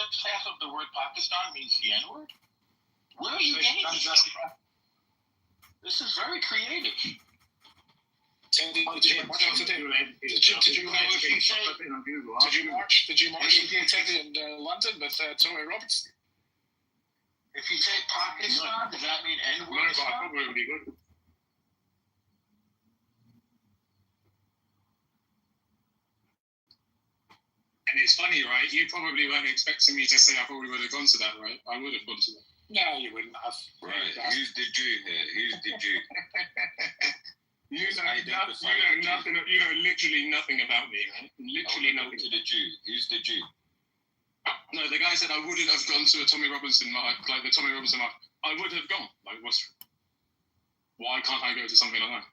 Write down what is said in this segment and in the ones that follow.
first half of the word Pakistan means the N-word? Where are you getting this from? This is very creative. Did you march? Did you march in London with Tommy Roberts? If you say Pakistan, does that mean N-word? And it's funny, right? You probably weren't expecting me to say I probably would have gone to that, right? I would have gone to that. No, you wouldn't have. Right. Who's the Jew here? Who's the Jew? You know nothing. You know literally nothing about me, man. Literally nothing. To the Jew. Who's the Jew? No, the guy said I wouldn't have gone to a Tommy Robinson mark, like the Tommy Robinson mark. I would have gone. Like, why can't I go to something like that?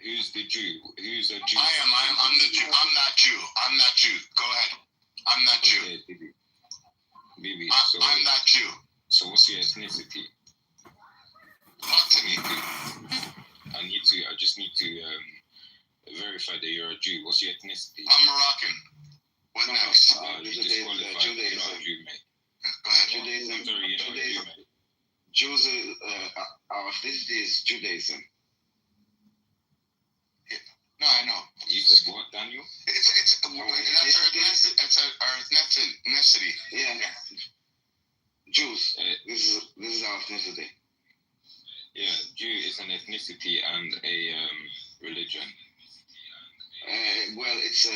Who's the Jew? Who's a Jew? I'm the Jew. I'm not Jew. I'm not Jew. Go ahead. I'm not Jew. Okay, Bibi. I'm not Jew. So what's your ethnicity? Talk to me. I just need to verify that you're a Jew. What's your ethnicity? I'm Moroccan. What next? You disqualified. You're not a Jew, mate. Go ahead. Judaism. Sorry, you're not a Jew, mate. Jews, our ethnicity is Judaism. No, I know. You said what, Daniel? That's our ethnicity. Yeah. Jews. This is our ethnicity. Yeah, Jew is an ethnicity and a religion. Well, it's an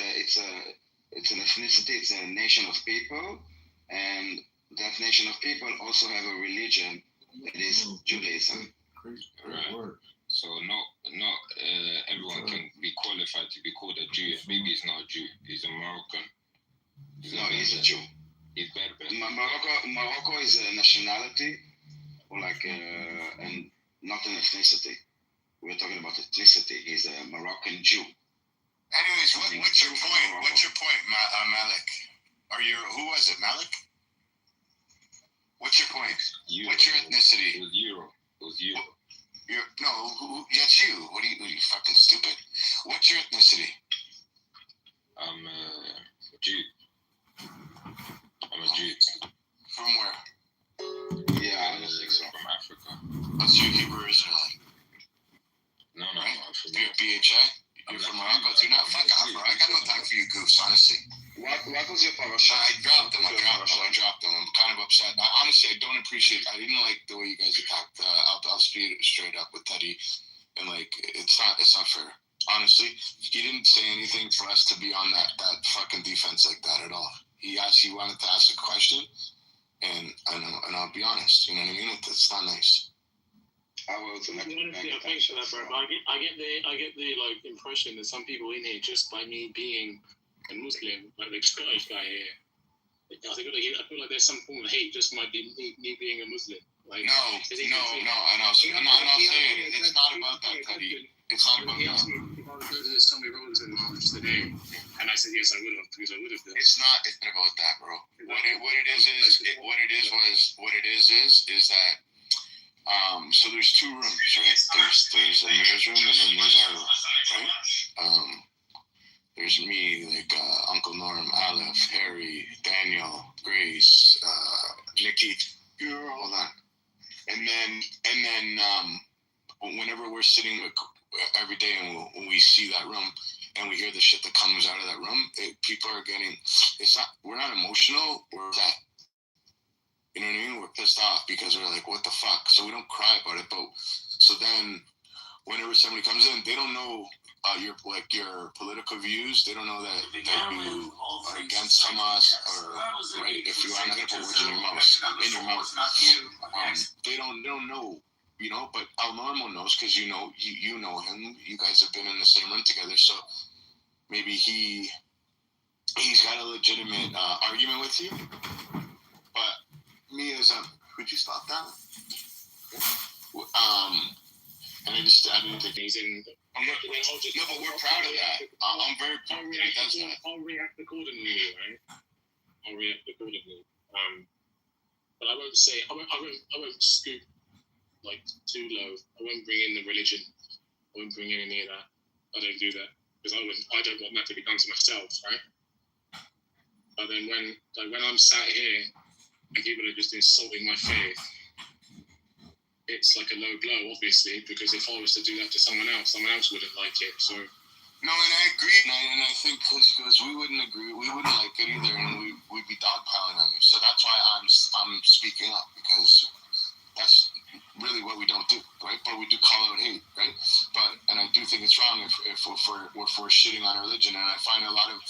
ethnicity. It's a nation of people, and that nation of people also have a religion that is Judaism. Right. So not everyone can be qualified to be called a Jew. If Bibi is not a Jew, he's a Moroccan. He's a Jew. He's Berber. Morocco is a nationality, or and not an ethnicity. We're talking about ethnicity. He's a Moroccan Jew. Anyways, what's your point? What's your point, Malik? Who was it, Malik? What's your point? Euro. What's your ethnicity? It was Euro. That's you. What are you fucking stupid? What's your ethnicity? I'm a Jew. I'm a Jew. From where? Yeah, from Africa. What's your Hebrew Israelite? No, right? I'm from You're BHI? You're from Morocco too? Not fuck off, bro. I got no time for you goofs, honestly. What was your parasha? I dropped them. I'm kind of upset. Honestly, I don't appreciate it. I didn't like the way you guys attacked. I'll straight up with Teddy. And, it's not fair. Honestly, he didn't say anything for us to be on that fucking defense like that at all. He wanted to ask a question, and I'll be honest. You know what I mean? It's not nice. I will select. Thanks for that, bro. But I get the impression that some people in here, just by me being a Muslim, like the Scottish guy here, I feel like there's some form of hate just might be me being a Muslim. No, I know. I'm not saying it's not about that, Teddy. It's not about that. He asked me if I would go to this Tommy Robinson march today, and I said yes, I would have, because I would have done. It's not about that, bro. What it is that so there's two rooms, right? There's Amir's room and then there's our room, right? There's me, Uncle Norm, Aleph, Harry, Daniel, Grace, Nikki, all that. And then whenever we're sitting every day and when we see that room and we hear the shit that comes out of that room, people are getting, we're not emotional, we're that. You know what I mean? We're pissed off because we're like, what the fuck? So we don't cry about it, but so then whenever somebody comes in, they don't know your political views. They don't know that you are against Hamas or right. If you are not gonna put words in your mouth, they don't know, you know. But Al Normo knows because you know him. You guys have been in the same room together, so maybe he's got a legitimate argument with you. But me as could you stop that? And I didn't think he's in. No, but we're proud of that. I'm very proud that he does that. I'll react accordingly, right? I'll react accordingly. But I won't scoop too low. I won't bring in the religion. I won't bring in any of that. I don't do that because I don't want that to be done to myself, right? But then when I'm sat here and people are just insulting my faith, it's like a low blow, obviously, because if I was to do that to someone else wouldn't like it. So No, and I agree, and I think because we wouldn't agree, we wouldn't like it either, and we'd be dogpiling on you. So that's why I'm speaking up, because that's really what we don't do, right? But we do call out hate, right? And I do think it's wrong if we're shitting on religion, and I find a lot of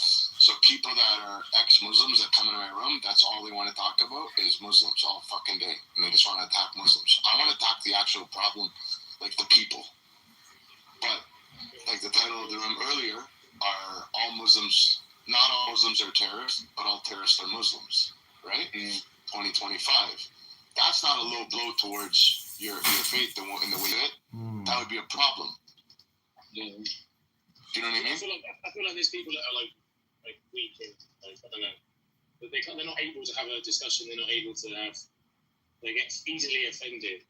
people that are ex-Muslims that come into my room, that's all they want to talk about is Muslims all fucking day, and they just want to attack Muslims. I want to attack the actual problem, like the people, but. Like the title of the room earlier, are all Muslims, not all Muslims are terrorists, but all terrorists are Muslims, right? In 2025. That's not a low blow towards your faith in the way that that would be a problem. yeah. Do you know what I mean? I feel like there's people that are like weak and like, I don't know. But they're not able to have a discussion, they're not able to they get easily offended.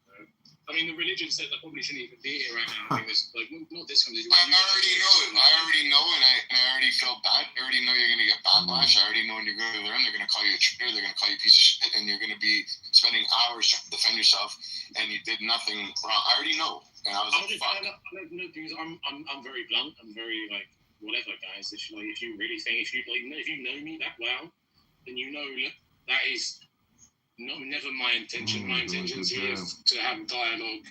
I mean, the religion said that probably shouldn't even be here right now. I think there's not this conversation. I already know it. I already know, and I already feel bad. I already know you're going to get backlash. I already know when you go to the room, they're going to call you a traitor. They're going to call you a piece of shit, and you're going to be spending hours trying to defend yourself, and you did nothing wrong. I already know, and I was like, fuck. I'm very blunt. I'm very like whatever, guys. If you really think if you know me that well, then you know that is. Never my intention. My intention is to have dialogue.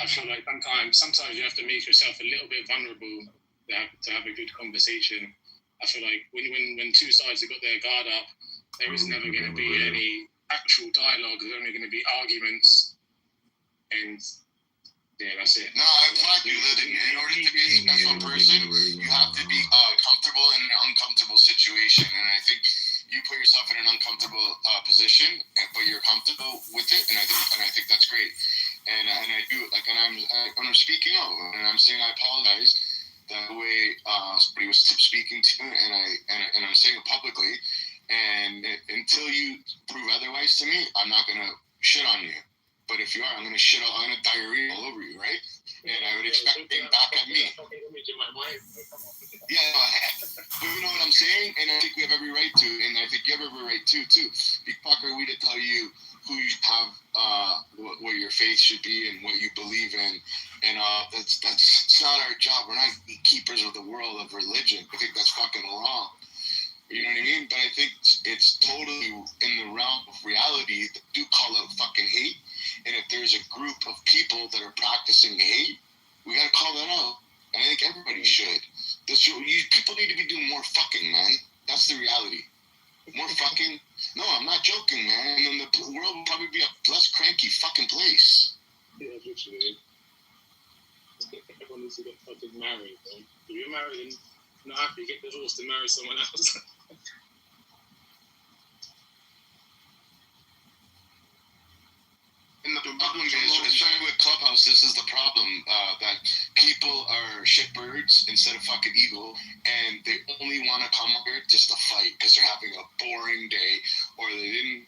I feel like sometimes you have to make yourself a little bit vulnerable to have a good conversation. I feel like when two sides have got their guard up, there is never going to be any actual dialogue. There's only going to be arguments, and yeah, that's it. No, I applaud you. In order to be a special person, you have to be comfortable in an uncomfortable situation, and I think you put yourself in an uncomfortable position, but you're comfortable with it, and I think that's great. And I do like, and I'm speaking out, and I'm saying I apologize the way somebody was speaking to me, and I'm saying it publicly. And until you prove otherwise to me, I'm not gonna shit on you. But if you are, I'm gonna diarrhea all over you, right? And I would expect being back at me. Yeah, but you know what I'm saying? And I think we have every right to, and I think you have every right to, too. Big fuck are we to tell you who you have, what your faith should be and what you believe in. And that's not our job. We're not keepers of the world of religion. I think that's fucking wrong. You know what I mean? But I think it's totally in the realm of reality that do call out fucking hate. And if there's a group of people that are practicing hate, we gotta call that out. And I think everybody should. People need to be doing more fucking, man. That's the reality. More fucking. No, I'm not joking, man. And then the world will probably be a less cranky fucking place. Yeah, literally. Everyone needs to get fucking married, man. If you're married and not happy, get divorced and marry someone else. And the problem is, especially with Clubhouse, this is the problem, that people are shitbirds instead of fucking evil, and they only want to come here just to fight because they're having a boring day, or they didn't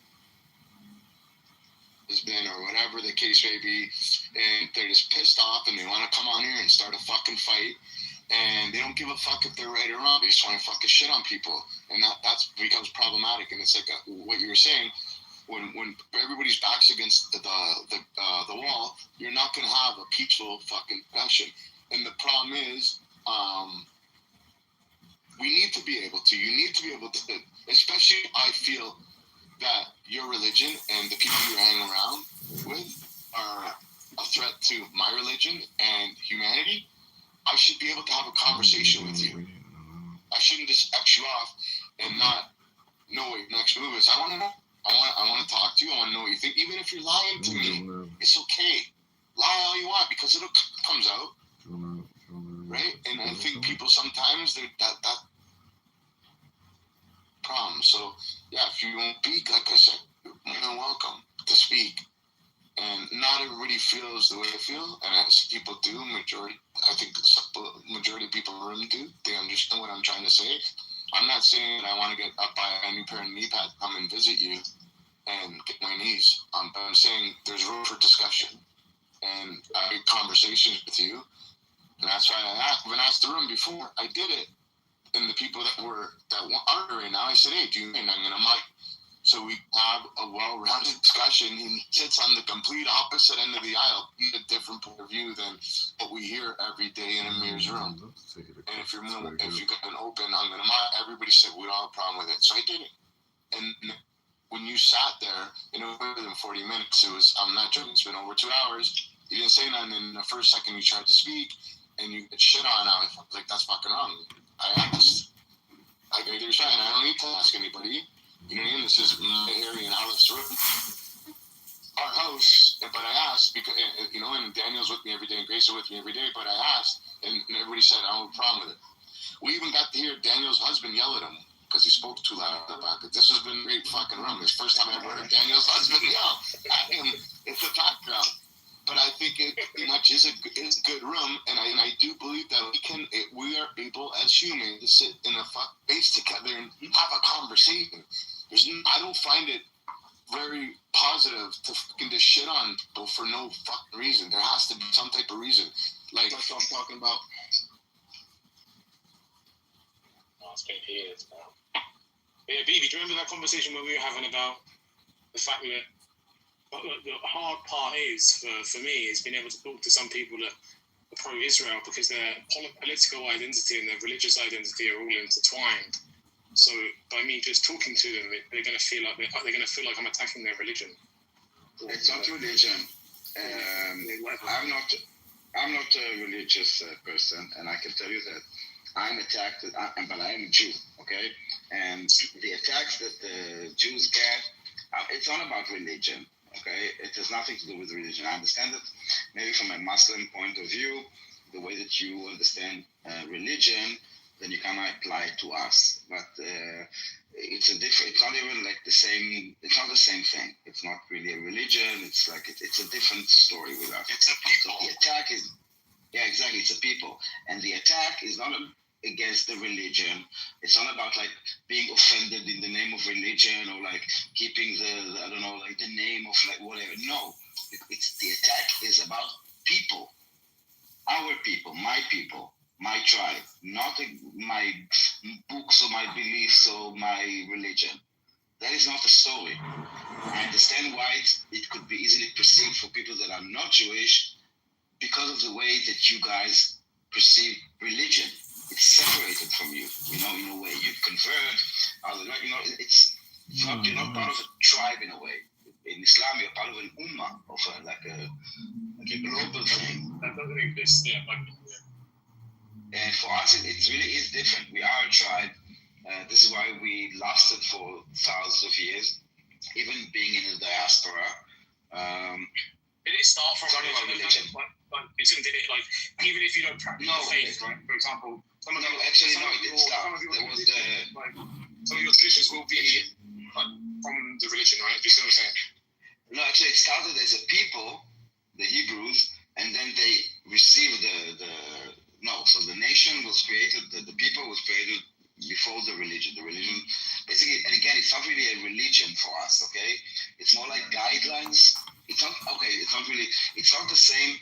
husband or whatever the case may be, and they're just pissed off and they want to come on here and start a fucking fight, and they don't give a fuck if they're right or wrong. They just want to fucking shit on people, and that becomes problematic. And it's like what you were saying. When everybody's backs against the wall, you're not gonna have a peaceful fucking discussion. And the problem is, we need to be able to. You need to be able to, especially I feel that your religion and the people you hang around with are a threat to my religion and humanity. I should be able to have a conversation with you. I shouldn't just X you off and not know what your next move is. I want to know. I want to talk to you. I want to know what you think. Even if you're lying to me, it's okay. Lie all you want because it comes out, right? And I think people sometimes that problem. So yeah, if you won't speak, like I said, you're more than welcome to speak. And not everybody feels the way I feel, and as people do, I think the majority of people in the room do. They understand what I'm trying to say. I'm not saying that I want to get up by a new pair of knee pads, come and visit you and get my knees. But I'm saying there's room for discussion, and I had conversations with you. And that's why I've been asked the room before. I did it. and the people that aren't right now, I said, hey, do you mind? I'm gonna mic. So we have a well-rounded discussion. He sits on the complete opposite end of the aisle, a different point of view than what we hear every day in Amir's room. And if you got an open, I'm gonna mic. Everybody said we don't have a problem with it. So I did it. And when you sat there, within 40 minutes, I'm not joking, it's been over 2 hours. You didn't say nothing in the first second you tried to speak, and you get shit on. I was like, that's fucking wrong. I asked. I go, you're saying I don't need to ask anybody. You know what I mean? This is my area in Alice's room. Our house, but I asked, because, and Daniel's with me every day, and Grace is with me every day, but I asked, and everybody said, I don't have a problem with it. We even got to hear Daniel's husband yell at him, because he spoke too loud about it. This has been a great fucking room. It's the first time I ever heard Daniel's husband yell at him. It's the background. But I think it pretty much is a good room, and I do believe that we are able as humans to sit in a space together and have a conversation. I don't find it very positive to fucking just shit on people for no fucking reason. There has to be some type of reason. Like, that's what I'm talking about. It's been years now. Yeah, Bibi, do you remember that conversation where we were having about the fact that the hard part is, for me, is being able to talk to some people that are pro-Israel because their political identity and their religious identity are all intertwined. So by me just talking to them, they're going to feel like I'm attacking their religion. It's not religion. I'm not a religious person, and I can tell you that I'm attacked, but I am a Jew, okay? And the attacks that the Jews get, it's not about religion, okay? It has nothing to do with religion. I understand that maybe from a Muslim point of view, the way that you understand religion, then you cannot apply it to us. But it's not even like the same, it's not the same thing. It's not really a religion. It's like, it's a different story with us. It's a people. So the attack is, yeah, exactly, it's a people. And the attack is not against the religion. It's not about like being offended in the name of religion or like keeping the name of like whatever. No, it's the attack is about people, our people, my tribe, not my books or my beliefs or my religion. That is not the story. I understand why it could be easily perceived for people that are not Jewish because of the way that you guys perceive religion. It's separated from you, in a way. You convert, you're not part of a tribe in a way. In Islam, you're part of an ummah, of a global thing. That doesn't exist yet. And for us, it really is different. We are a tribe. This is why we lasted for thousands of years, even being in the diaspora. Did it start from religion? Did it like, even if you don't practice faith, right? For example, some of your traditions will be from the religion, right? Do you see what I'm saying? No, actually, it started as a people, the Hebrews, and then they received so the nation was created, the people was created before the religion. The religion, basically, and again, it's not really a religion for us, okay? It's more like guidelines. It's not the same.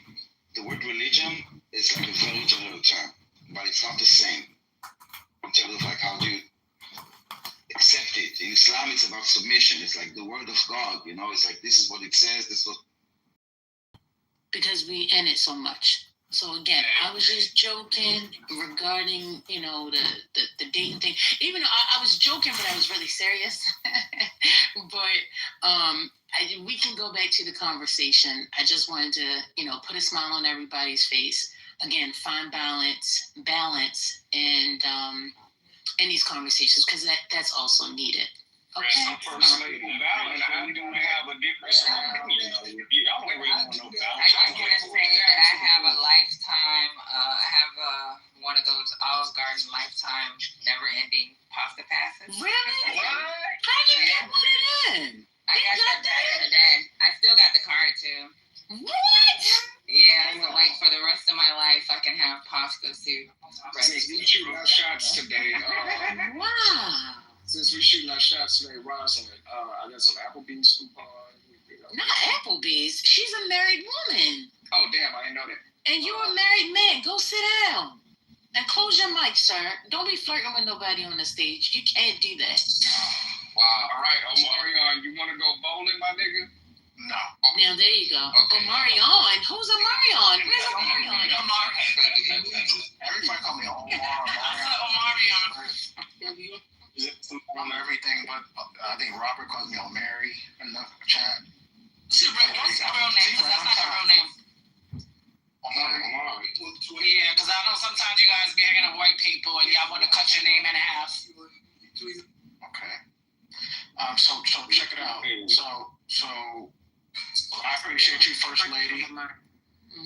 The word religion is like a very general term, but it's not the same in terms of like how do you accept it. In Islam, it's about submission. It's like the word of God, it's like this is what it says, this is what. Because we in it so much. So again, I was just joking regarding, the dating thing. Even though I was joking, but I was really serious. But we can go back to the conversation. I just wanted to, put a smile on everybody's face. Again, find balance, and in these conversations, because that's also needed. Okay. Personally, balance, how you gonna have a difference in opinion? Y'all don't really want no balance. I just want to say that I have a lifetime. I have one of those Olive Garden lifetime, never-ending pasta passes. Really? What? How you get one of them? I got that back in the day. I still got the card too. What? Yeah, so like for the rest of my life, I can have pastas too. Since we shooting our shots today, Wow. Since we shooting our shots today, Rosalind, I got some Applebee's coupon. Not Applebee's. She's a married woman. Oh, damn, I didn't know that. And you're a married man. Go sit down. And close your mic, sir. Don't be flirting with nobody on the stage. You can't do that. Wow. All right, Omarion, you want to go bowling, my nigga? No. Now there you go. Okay. Omarion. Who's Omarion? Where's Omarion? Everybody call me Omar. I'm everything, but I think Robert calls me Omari in the chat. What's your real name? Because that's not your real name. Omari. Yeah, because I know sometimes you guys be hanging with white people and y'all want to cut your name in half. Okay. So check it out. So I appreciate you, First Lady,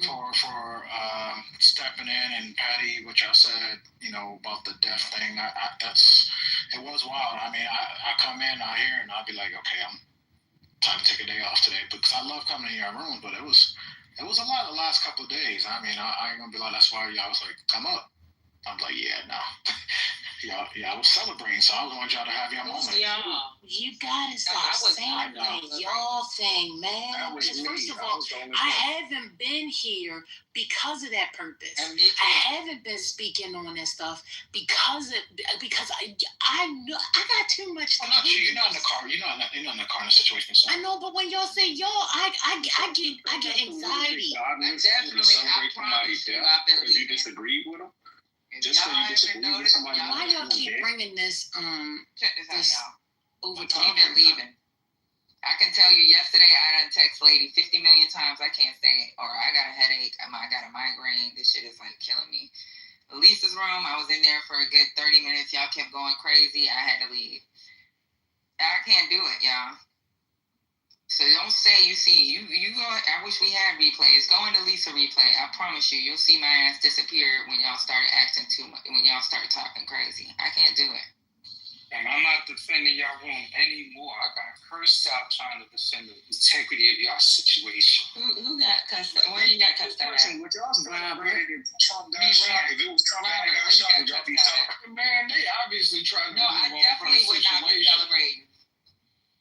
for stepping in, and Patty, what y'all said, about the deaf thing. It was wild. I mean, I come in, I hear, and I'll be like, okay, I'm time to take a day off today, because I love coming in your room, but it was a lot the last couple of days. I mean, I ain't gonna be like, that's why y'all was like, come up. I'm like, yeah, no. I was celebrating, so I want y'all to have your moment. You gotta stop saying that y'all thing, man. First of all, I haven't been here because of that purpose. I haven't been speaking on this stuff because I know I got too much. Oh, not you. You're not in the car. You're not in the car in a situation. So. I know, but when y'all say y'all, I get anxiety. I definitely. I promise you, I've been because you disagreed with him. Just so you disagree with somebody. Why y'all keep bringing this check this out, y'all. over to leaving. I can tell you, yesterday I done text lady 50 million times. I can't say it, or I got a headache. I got a migraine. This shit is like killing me. Lisa's room, I was in there for a good 30 minutes. Y'all kept going crazy. I had to leave. I can't do it, y'all. So don't say you see you go. I wish we had replays. Go into Lisa replay. I promise you, you'll see my ass disappear when y'all start acting too much. When y'all start talking crazy, I can't do it. And I'm not defending y'all room anymore. I got cursed out trying to defend the integrity of y'all situation. Who got cussed out? Where you got cussed out? What y'all started Trump got shot. If it was Trump that got shot, would y'all be talking? Man, they obviously tried to. No, I definitely would not be celebrating.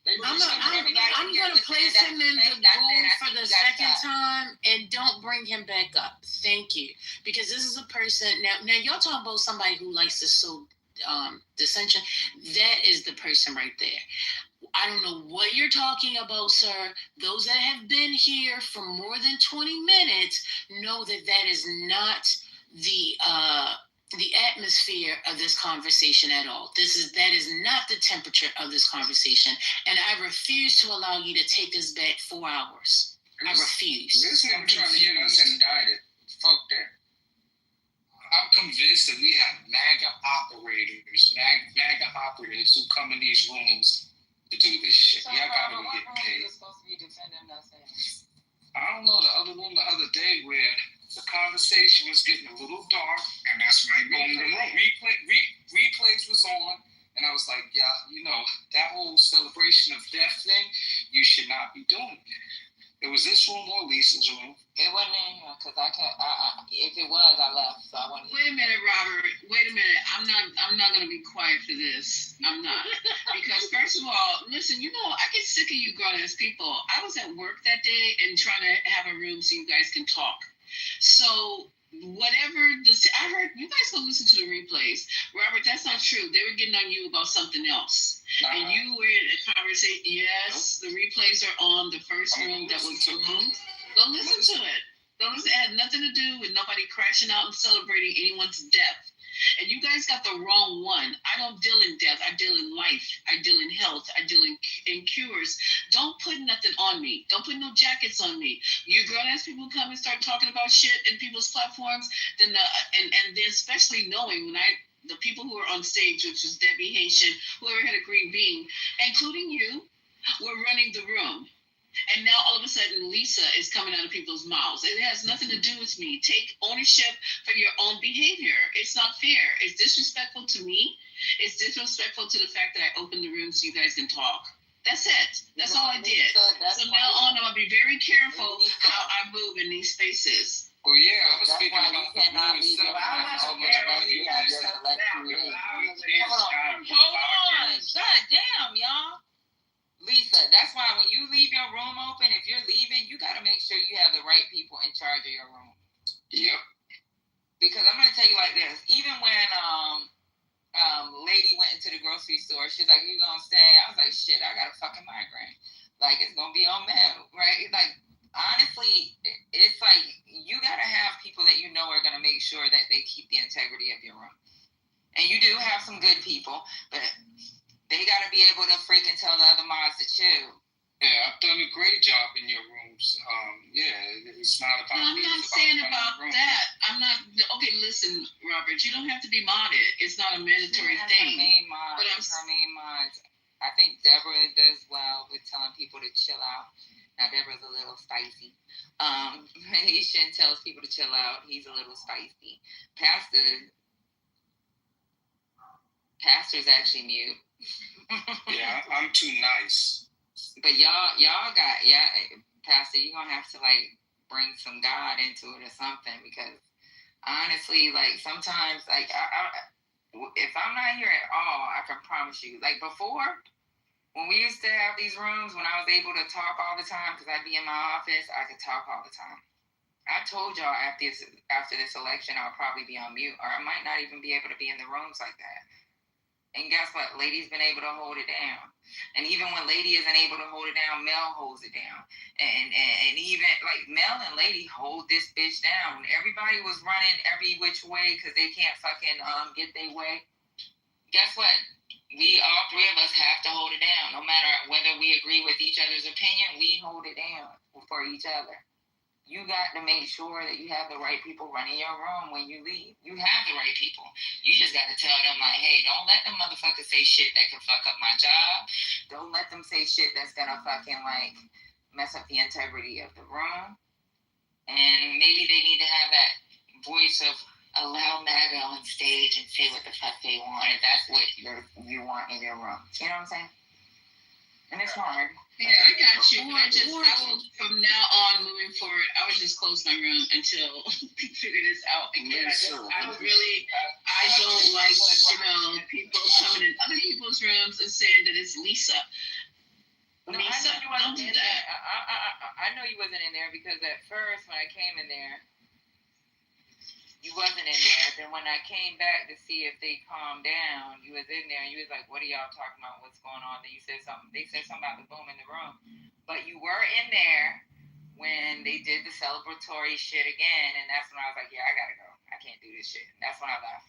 I'm gonna place him in the room for the second time, and don't bring him back up. Thank you, because this is a person. Now y'all talking about somebody who likes to sow dissension. That is the person right there. I don't know what you're talking about, sir. Those that have been here for more than 20 minutes know that is not the atmosphere of this conversation at all. That is not the temperature of this conversation, and I refuse to allow you to take us back 4 hours. I refuse. This nigga trying to get us indicted. Fuck that. I'm convinced that we have MAGA operators who come in these rooms to do this shit. So y'all gotta be getting paid. Supposed to be defending us. I don't know, the other room the other day where the conversation was getting a little dark, and that's right. Replays was on, and I was like, yeah, that whole celebration of death thing, you should not be doing it. It was this room or Lisa's room. It wasn't in here because I can't. If it was, I left. So I went. Wait a minute, Robert. Wait a minute. I'm not gonna be quiet for this. I'm not, because first of all, listen. I get sick of you grown ass people. I was at work that day and trying to have a room so you guys can talk. So whatever I heard, you guys go listen to the replays. Robert, that's not true. They were getting on you about something else. And you were in a conversation. Yes, the replays are on the first room that was filmed. Go listen to it. It had nothing to do with nobody crashing out and celebrating anyone's death. And you guys got the wrong one. I don't deal in death. I deal in life. I deal in health. I deal in cures. Don't put nothing on me. Don't put no jackets on me. You grown-ass people come and start talking about shit in people's platforms, then and then especially knowing when the people who are on stage, which is Debbie Haitian, whoever had a green bean, including you, were running the room. And now all of a sudden Lisa is coming out of people's mouths. It has nothing to do with me. Take ownership for your own behavior. It's not fair. It's disrespectful to me. It's disrespectful to the fact that I opened the room so you guys can talk. That's it. That's all I did. So now on, I'm going to be very careful how I move in these spaces. Well, yeah, I was speaking about the room itself. Hold on. God damn, y'all. Lisa, that's why when you leave your room open, if you're leaving, you got to make sure you have the right people in charge of your room. Yep. Because I'm going to tell you, like, like this. Even when lady went into the grocery store, she's like, "You gonna stay?" I was like, "Shit, I got a fucking migraine. Like, it's gonna be on mail, right?" Like, honestly, it's like you gotta have people that you know are gonna make sure that they keep the integrity of your room. And you do have some good people, but they gotta be able to freaking tell the other mods to chill. Yeah, I've done a great job in your rooms. It's not about. No, I'm not saying about that. I'm not. Okay, listen, Robert. You don't have to be modded. It's not a mandatory thing. But her main mods. I think Deborah does well with telling people to chill out. Now Deborah's a little spicy. Haitian tells people to chill out. He's a little spicy. Pastor's actually mute. Yeah, I'm too nice. But y'all got Pastor, you're gonna have to like bring some God into it or something, because honestly, like sometimes, like if I'm not here at all, I can promise you, like before, when we used to have these rooms, when I was able to talk all the time, because I'd be in my office, I could talk all the time. I told y'all after this election, I'll probably be on mute, or I might not even be able to be in the rooms like that. And guess what? Lady's been able to hold it down. And even when Lady isn't able to hold it down, Mel holds it down. And even like Mel and Lady hold this bitch down. Everybody was running every which way because they can't fucking get their way. Guess what? We, all three of us, have to hold it down. No matter whether we agree with each other's opinion, we hold it down for each other. You got to make sure that you have the right people running your room when you leave. You have the right people. You just got to tell them, like, hey, don't let them motherfuckers say shit that can fuck up my job. Don't let them say shit that's going to fucking, like, mess up the integrity of the room. And maybe they need to have that voice of allow MAGA on stage and say what the fuck they want, if that's what you want in your room. You know what I'm saying? And it's hard. Yeah, I got you. I will, from now on, moving forward, I would just close my room until we figure this out, because I don't like, people coming in other people's rooms and saying that it's Lisa. No, Lisa, don't do that. I know you wasn't in there, because at first when I came in there, you wasn't in there. Then when I came back to see if they calmed down, you was in there and you was like, "What are y'all talking about? What's going on?" Then you said something. They said something about the boom in the room, but you were in there when they did the celebratory shit again, and that's when I was like, "Yeah, I gotta go. I can't do this shit." And that's when I left.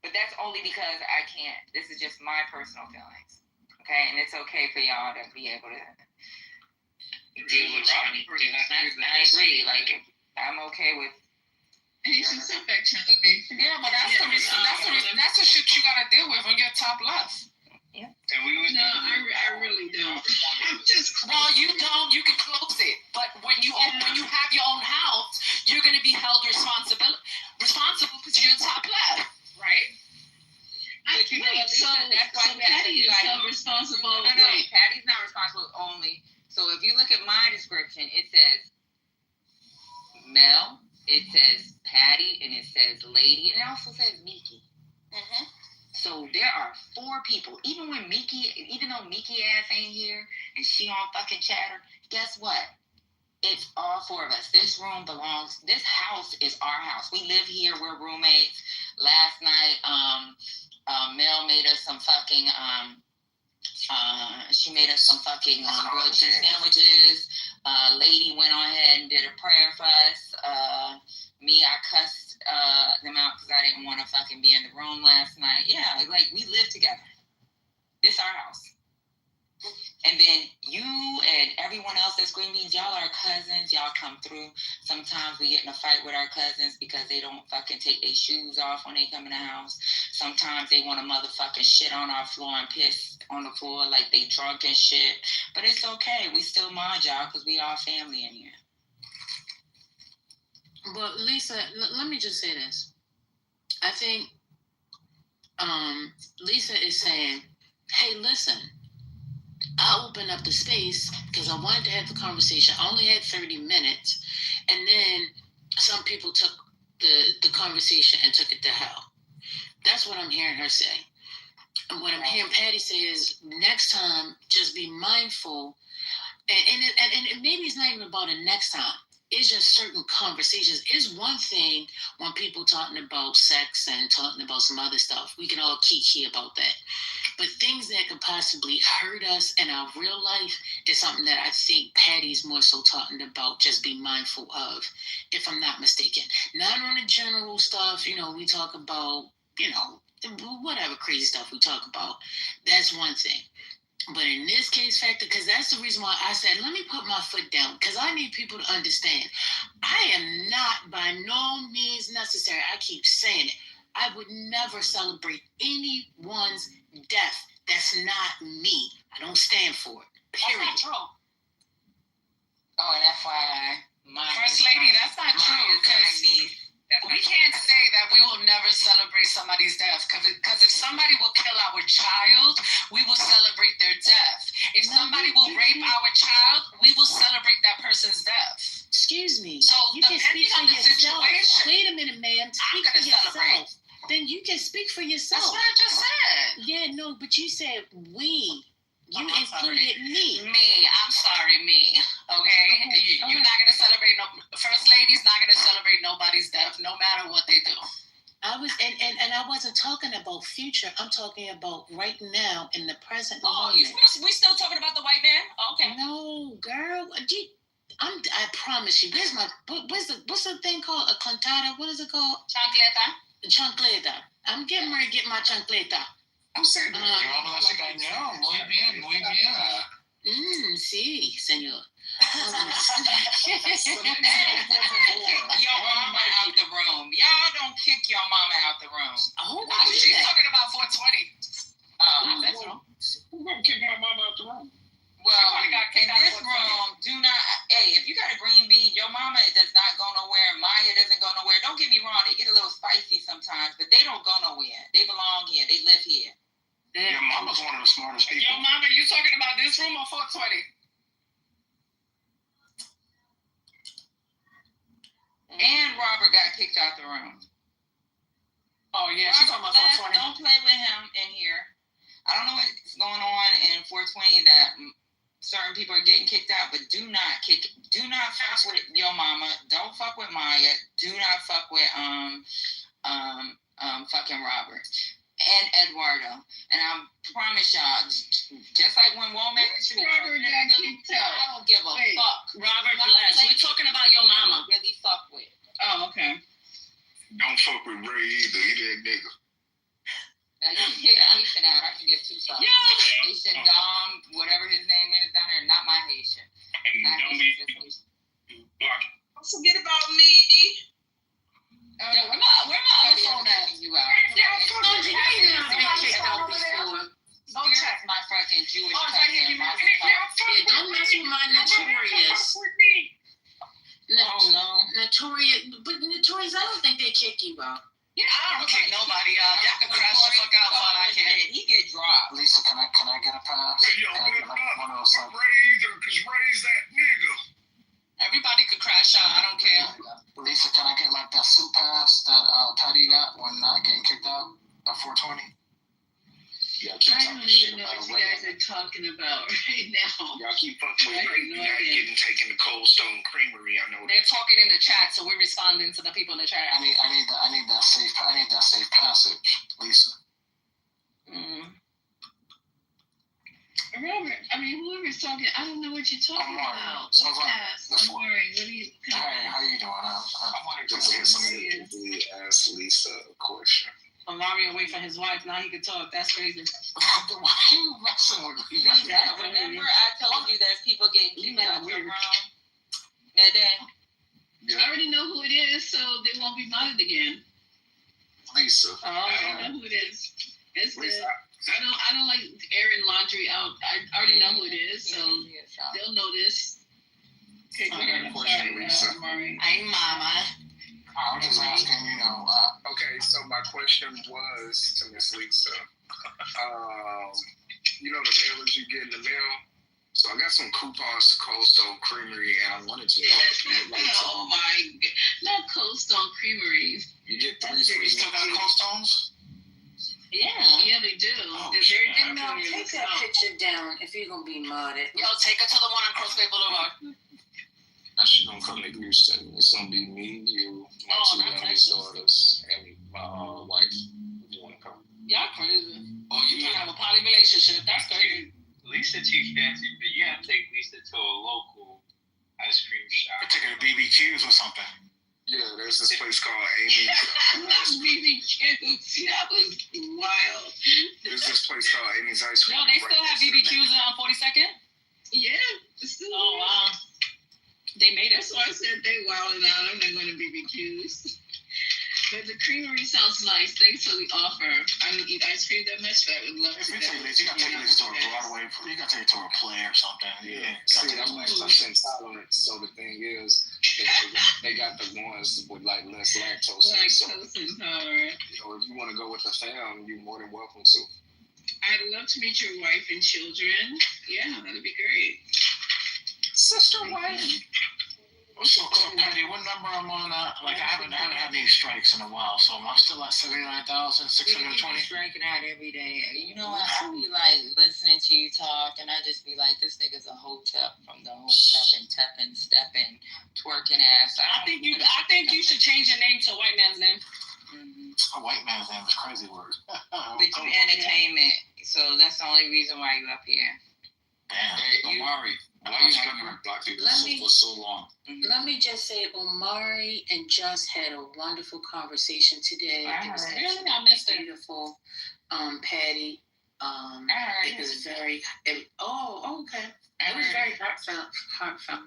But that's only because I can't. This is just my personal feelings, okay? And it's okay for y'all to be able to deal with Rodney. I agree. Like, I'm okay with. Hey, she's so back channel me. Yeah, but that's the shit you gotta deal with on your top left. Yeah. And we would. No, I really don't. I'm just. Well, you don't. You can close it, but when you have your own house, you're gonna be held responsible because you're top left, right? But you know, So Patty is so responsible. No, Patty's not responsible only. So if you look at my description, it says Mel, it says Patty, and it says Lady, and it also says Miki. Mm-hmm. So there are 4 people. Even though Miki ass ain't here and she on fucking chatter, guess what? It's all 4 of us. This house is our house. We live here. We're roommates. Last night, Mel made us some fucking, grilled cheese sandwiches. Lady went on ahead and did a prayer for us. I cussed them out because I didn't want to fucking be in the room last night. Yeah, like, we live together. This our house. And then you and everyone else that's green beans, y'all are cousins. Y'all come through. Sometimes we get in a fight with our cousins because they don't fucking take their shoes off when they come in the house. Sometimes they want to motherfucking shit on our floor and piss on the floor like they drunk and shit. But it's okay. We still mind y'all because we all family in here. But Lisa, let me just say this. I think Lisa is saying, hey, listen, I opened up the space because I wanted to have the conversation. I only had 30 minutes. And then some people took the conversation and took it to hell. That's what I'm hearing her say. And what I'm hearing Patty say is, next time, just be mindful. And maybe it's not even about a next time. it's just certain conversations. It's one thing when people talking about sex and talking about some other stuff. We can all kiki about that. But things that could possibly hurt us in our real life is something that I think Patty's more so talking about, just be mindful of, if I'm not mistaken. Not on the general stuff, we talk about, whatever crazy stuff we talk about. That's one thing. But in this case factor, because that's the reason why I said, let me put my foot down, because I need people to understand. I am not by no means necessary. I keep saying it. I would never celebrate anyone's death. That's not me. I don't stand for it. Period. That's not true. Oh, and FYI, First Lady, that's not true, because we can't say that we will never celebrate somebody's death, because if somebody will kill our child, we will celebrate their death. If somebody will rape our child, we will celebrate that person's death. Excuse me. So you can depending speak on for the yourself. situation, Wait a minute, ma'am. Speak for yourself. Celebrate. Then you can speak for yourself. That's what I just said. Yeah, no, but you said we. You I'm included me. I'm sorry, me. Okay? You're not going to celebrate, First Lady's not going to celebrate nobody's death, no matter what they do. I was, and I wasn't talking about future. I'm talking about right now in the present moment. We still talking about the white man? Okay. No, girl. I promise you. What's the thing called? A cantata? What is it called? Chancleta. I'm getting ready to get my chancleta. I'm saying, yo hablas español, muy bien, muy bien. Sí, señor. Your mama out the room. Y'all don't kick your mama out the room. Oh, she's talking about 420. That's wrong. Who's gonna kick my mama out the room? Well, in this room, do not. Hey, if you got a green bean, your mama does not go nowhere. Maya doesn't go nowhere. Don't get me wrong; they get a little spicy sometimes, but they don't go nowhere. They belong here. They live here. Your mama's one of the smartest people. Your mama, you talking about this room or 420? And Robert got kicked out the room. Oh yeah, she's talking about 420. Don't play with him in here. I don't know what's going on in 420 that certain people are getting kicked out, but do not fuck with your mama. Don't fuck with Maya. Do not fuck with fucking Robert and Eduardo. And I promise y'all, just like when Womack Robert got kicked out. I don't give a fuck. Robert Bless. We're talking about your mama. Really fuck with. Oh, okay. Don't fuck with Ray either. He that nigga. Now you can kick Haitian out. I can give two fucks. Yeah. Haitian Dom, whatever his name is down there, not my Haitian. Don't be blocked. Don't forget about me. Where my other phone at? You out. Don't check my fucking Jewish cousin. Don't mess with my Notorious. Notorious, but Notorious, I don't think they kick you out. Yeah, I don't kick nobody out. Y'all can crash the fuck out while I can. He get dropped. Lisa, can I get a pass? Yo, get up. Fuck Ray either, because Ray's that nigga. Everybody could crash out. I don't care. Lisa, can I get like that suit pass that Patty got when getting kicked out at 420? I don't even know what you guys are talking about right now. Y'all keep fucking with Ray. You're not getting taken to Cold Stone Creamery. I know that. They're talking in the chat, so we're responding to the people in the chat. I need that safe passage, Lisa. Robert, whoever's talking, I don't know what you're talking about. So What pass? I'm worried. What are you? Hey, how you doing? I wanted to hear somebody really ask Lisa a question. Mario away from his wife, now he can talk. That's crazy. Why are you messing with me? Remember I told you there's people getting kicked out of the room that day? I already know who it is, so they won't be modded again. Lisa. I don't know who it is. It's good. I don't like airing laundry out. I already know who it is, so they'll know this. Okay, sorry, I'm Mama. I'm just asking, Okay, so my question was to Miss Lisa. The mailers you get in the mail. So I got some coupons to Cold Stone Creamery, and I wanted to know if you would like oh my God. Not Cold Stone Creamery. You get 3 free. still got Cold Stones? Yeah, they do. Take that picture down if you're going to be modded. Yo, take her to the one on Crossway Boulevard. I should gonna come to Houston. It's gonna be me, you, my two youngest daughters, and my wife. If you wanna come. Y'all crazy. Oh, you have a poly relationship. That's crazy. Lisa too fancy, but you have to take Lisa to a local ice cream shop. Take her to BBQs or something. Yeah, there's this place called Amy's. BBQs. That was wild. There's this place called Amy's Ice Cream. Yo, they still have BBQs on 42nd? Yeah. Still oh, wow. They made it. That's why I said they wilding out. I'm not going to BBQs. But the creamery sounds nice. Thanks for the offer. I don't eat ice cream that much, but I would love to. You gotta take Lisa to a Broadway. You gotta take her to a play or something. Yeah. See, I'm intolerant. So the thing is, they got the ones with like less lactose. Lactose intolerant. You know, if you want to go with the fam, you're more than welcome to. I'd love to meet your wife and children. Yeah, that'd be great. Sister wife. So Patty, what number I'm on? Like I haven't had any strikes in a while, so I'm still at 79,620. Striking out every day. You know, I be like listening to you talk, and I just be like, this nigga's a hotep from the hotep and tepping, stepping, twerking ass. I think you should change your name to a white man's name. A white man's name is a crazy word. But you entertainment, so that's the only reason why you up here. Damn. Hey, Omari. Why are you talking about black people for so long? Let me just say, Omari and Just had a wonderful conversation today. It was Really, I missed it. beautiful. Patty. It was very. Okay. It was very heartfelt.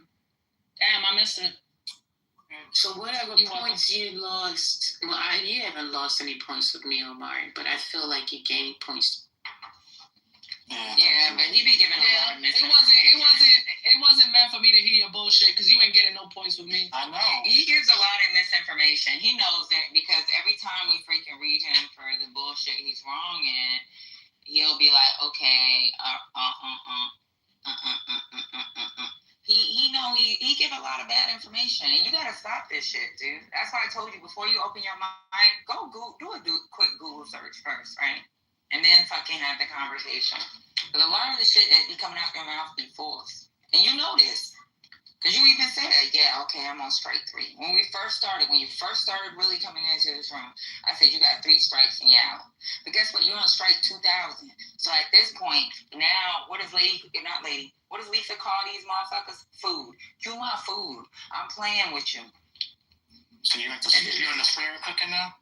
Damn, I missed it. So whatever points you lost, you haven't lost any points with me, Omari, but I feel like you gained points. Yeah, but he be giving a lot of it wasn't meant for me to hear your bullshit because you ain't getting no points with me. I know. He gives a lot of misinformation. He knows that because every time we freaking read him for the bullshit he's wrong in, he'll be like, okay, He know he give a lot of bad information, and you gotta stop this shit, dude. That's why I told you before you open your mind, go do a quick Google search first, right? And then fucking have the conversation. Because a lot of the shit that be coming out your mouth be false. And you know this. Because you even said, yeah, okay, I'm on strike 3. When you first started really coming into this room, I said, you got 3 strikes and you're out. But guess what? You're on strike 2,000. So at this point, now, what does Lisa call these motherfuckers? Food. You my food. I'm playing with you. So you're in the sprayer cooking now?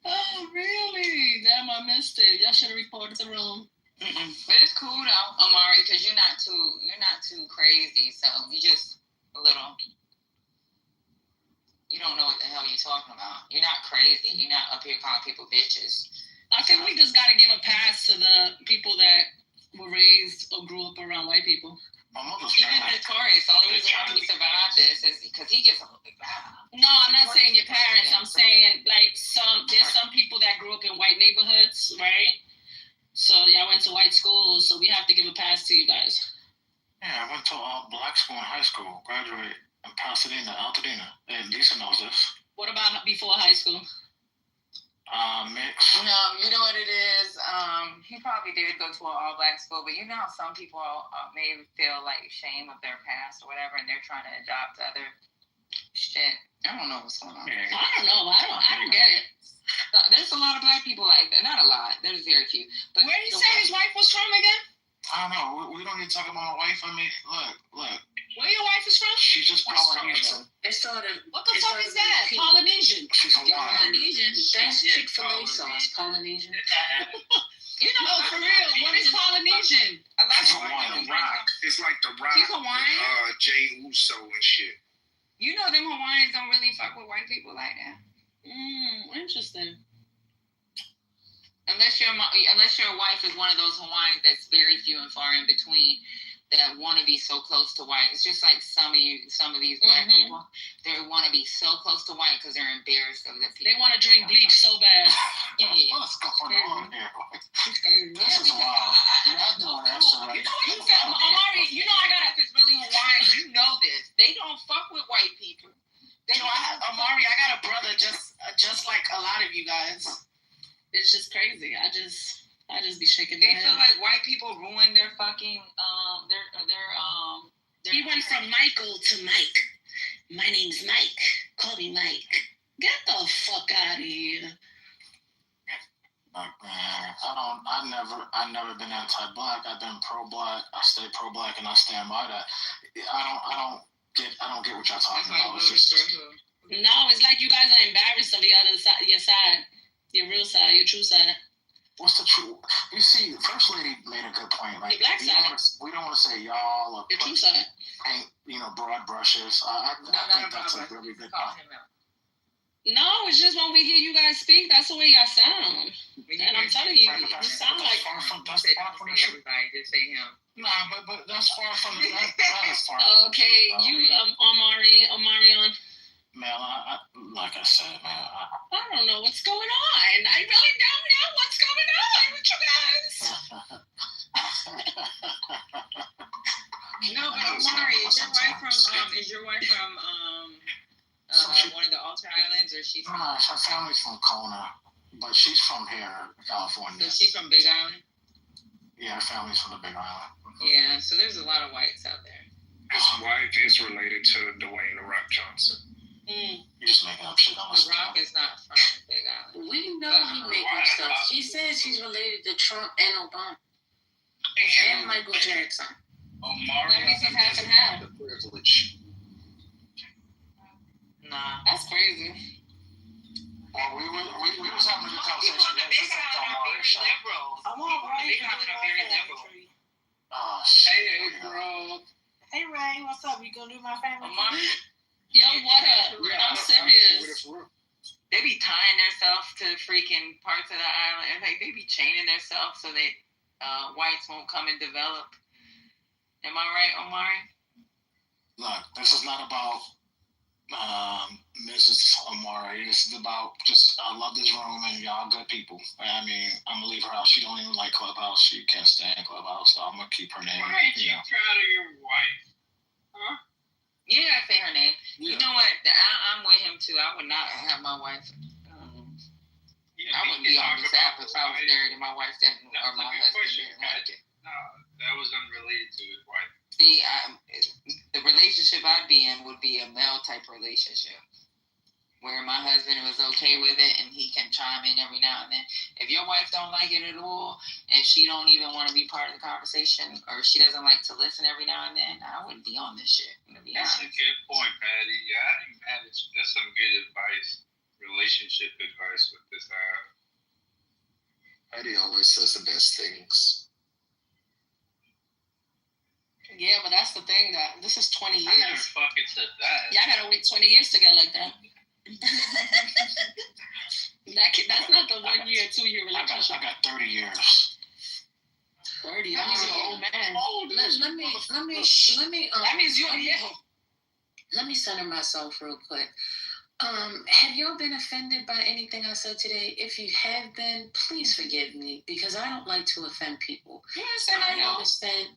Oh, really? Damn, I missed it. Y'all should have recorded the room. But it's cool though, Omari, because you're not too crazy. So you just a little. You don't know what the hell you're talking about. You're not crazy. You're not up here calling people bitches. I think we just gotta give a pass to the people that were raised or grew up around white people. Even Notorious, the only reason why he survived this is because he gets a little bit bad. No, I'm not saying your parents. I'm saying like there's some people that grew up in white neighborhoods, right? So y'all went to white schools, so we have to give a pass to you guys. Yeah, I went to a black school in high school, graduated in Pasadena, Altadena. And Lisa knows this. What about before high school? Mixed. No, you know what it is? He probably did go to an all-black school, but you know how some people may feel like shame of their past or whatever, and they're trying to adopt other shit. I don't know what's going on. Yeah. I don't know. I don't get it. There's a lot of black people like that. Not a lot. There's very few. But where did he say his wife was from again? I don't know. We don't need to talk about my wife. I mean, look. Where your wife is from? She's just Polynesian. What the fuck is that? Polynesian. She's Hawaiian. Polynesian. That's Chick-fil-A sauce. Polynesian. You know, for real. What is Polynesian? That's Hawaiian rock. It's like the rock. He's Hawaiian? Jay Uso and shit. You know them Hawaiians don't really fuck with white people like that. Interesting. Unless your wife is one of those Hawaiians that's very few and far in between that want to be so close to white. It's just like some of these black people. They want to be so close to white because they're embarrassed of the people. They want to drink bleach so bad. Yeah. What's going on here? This is wild. You're doing that shit right now. Omari, you know I got if it's really Hawaiian. You know this. They don't fuck with white people. Omari, I got a brother just like a lot of you guys. It's just crazy. I just be shaking their head. They feel like white people ruin their fucking He went from Michael to Mike. My name's Mike. Call me Mike. Get the fuck out of here. Like, man, I've never been anti-black. I've been pro-black. I stay pro-black, and I stand by that. I don't get what y'all talking about. It's just, no, it's like you guys are embarrassed of the other side, your side, your real side, your true side. what's the truth? You see, the First Lady made a good point. Like, your black side. We don't want to say y'all or your true side. Paint, broad brushes. I think that's a really good point. No, it's just when we hear you guys speak, that's the way y'all sound. And I'm telling you, you sound like that's far from the truth. Everybody just say him. Nah, but that's far from the that is far. Okay, you Omarion. Man, I like I said, man. I don't know what's going on. I really don't know what's going on with you guys. No, but Omari, is your wife from one of the altar islands, or she's from? No, her family's from Kona, but she's from here, California. So she's from Big Island? Yeah, her family's from the Big Island. Yeah, so there's a lot of whites out there. His wife is related to Dwayne The Rock Johnson. You're just making up shit. The Rock is not from Big Island. We know he making stuff. She says he's related to Trump and Obama and Michael Jackson. Omari, That means he's half and half. the privilege. Nah. That's crazy. Well, we was having a good conversation. Big Island are very liberal. Big Island are very liberal. Oh, shit. Hey, bro. Hey, Ray, what's up? You gonna do my family? Yo, what up? I'm serious. They be tying themselves to freaking parts of the island. Like, they be chaining themselves so that whites won't come and develop. Am I right, Omari? Look, this is not about Mrs. Omari. This is about just, I love this room and y'all good people. I mean, I'm gonna leave her out. She don't even like Clubhouse. She can't stand Clubhouse, so I'm gonna keep her name. Why ain't you proud of your wife? Huh? Yeah, I say her name. Yeah. You know what? I'm with him too. I would not have my wife. I wouldn't be on this app if I was married and my wife didn't, or my husband didn't like it. No, that was unrelated to his wife. See, the relationship I'd be in would be a male type relationship, where my husband was okay with it and he can chime in every now and then. If your wife don't like it at all and she don't even want to be part of the conversation, or she doesn't like to listen every now and then, I wouldn't be on this shit. That's a good point, Patty. Yeah, I think that's some good advice, relationship advice with this app. Patty always says the best things. Yeah, but that's the thing that this is 20 years. I never fucking said that. Y'all gotta wait 20 years to get like that. That's not the 1 year, 2 year relationship. I got 30 years. 30. That means you're an old man. Let me. That means you're Let me center myself real quick. Have y'all been offended by anything I said today? If you have been, please forgive me, because I don't like to offend people. Yes, I understand.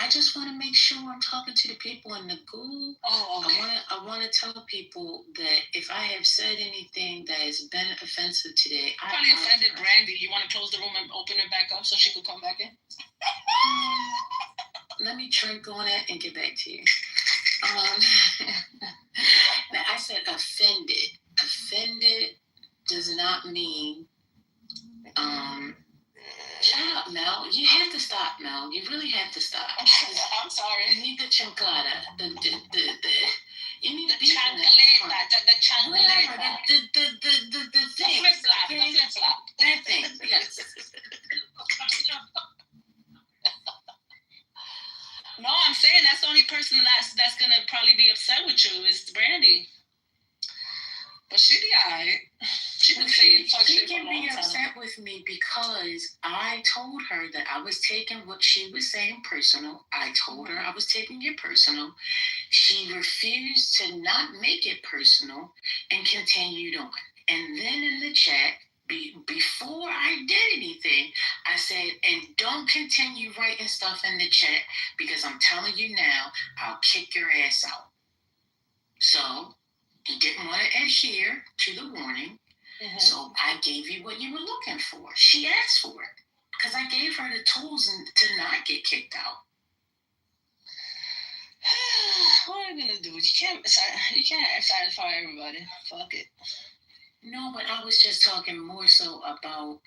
I just want to make sure I'm talking to the people in the group. Oh, okay. I want to tell people that if I have said anything that has been offensive today, I probably offended Brandy. You want to close the room and open it back up so she could come back in? Let me drink on it and get back to you. Now, I said offended. Offended does not mean shut up, Mel. You have to stop, Mel. You really have to stop. I'm sorry. You need the chancleta. You need the beef in it. the chancleta. The thing. Flip-flop. The flip-flop. That thing, yes. No, I'm saying that's the only person that's gonna probably be upset with you is Brandy. But she be alright. She been saying fuck shit for a long time. She can be upset with me because I told her that I was taking what she was saying personal. I told her I was taking it personal. She refused to not make it personal and continued on. And then in the chat, before I did anything, I said, and don't continue writing stuff in the chat because I'm telling you now, I'll kick your ass out. So he didn't want to adhere to the warning. Mm-hmm. So I gave you what you were looking for. She asked for it because I gave her the tools to not get kicked out. What are you gonna do? You can't satisfy everybody. Fuck it. No, but I was just talking more so about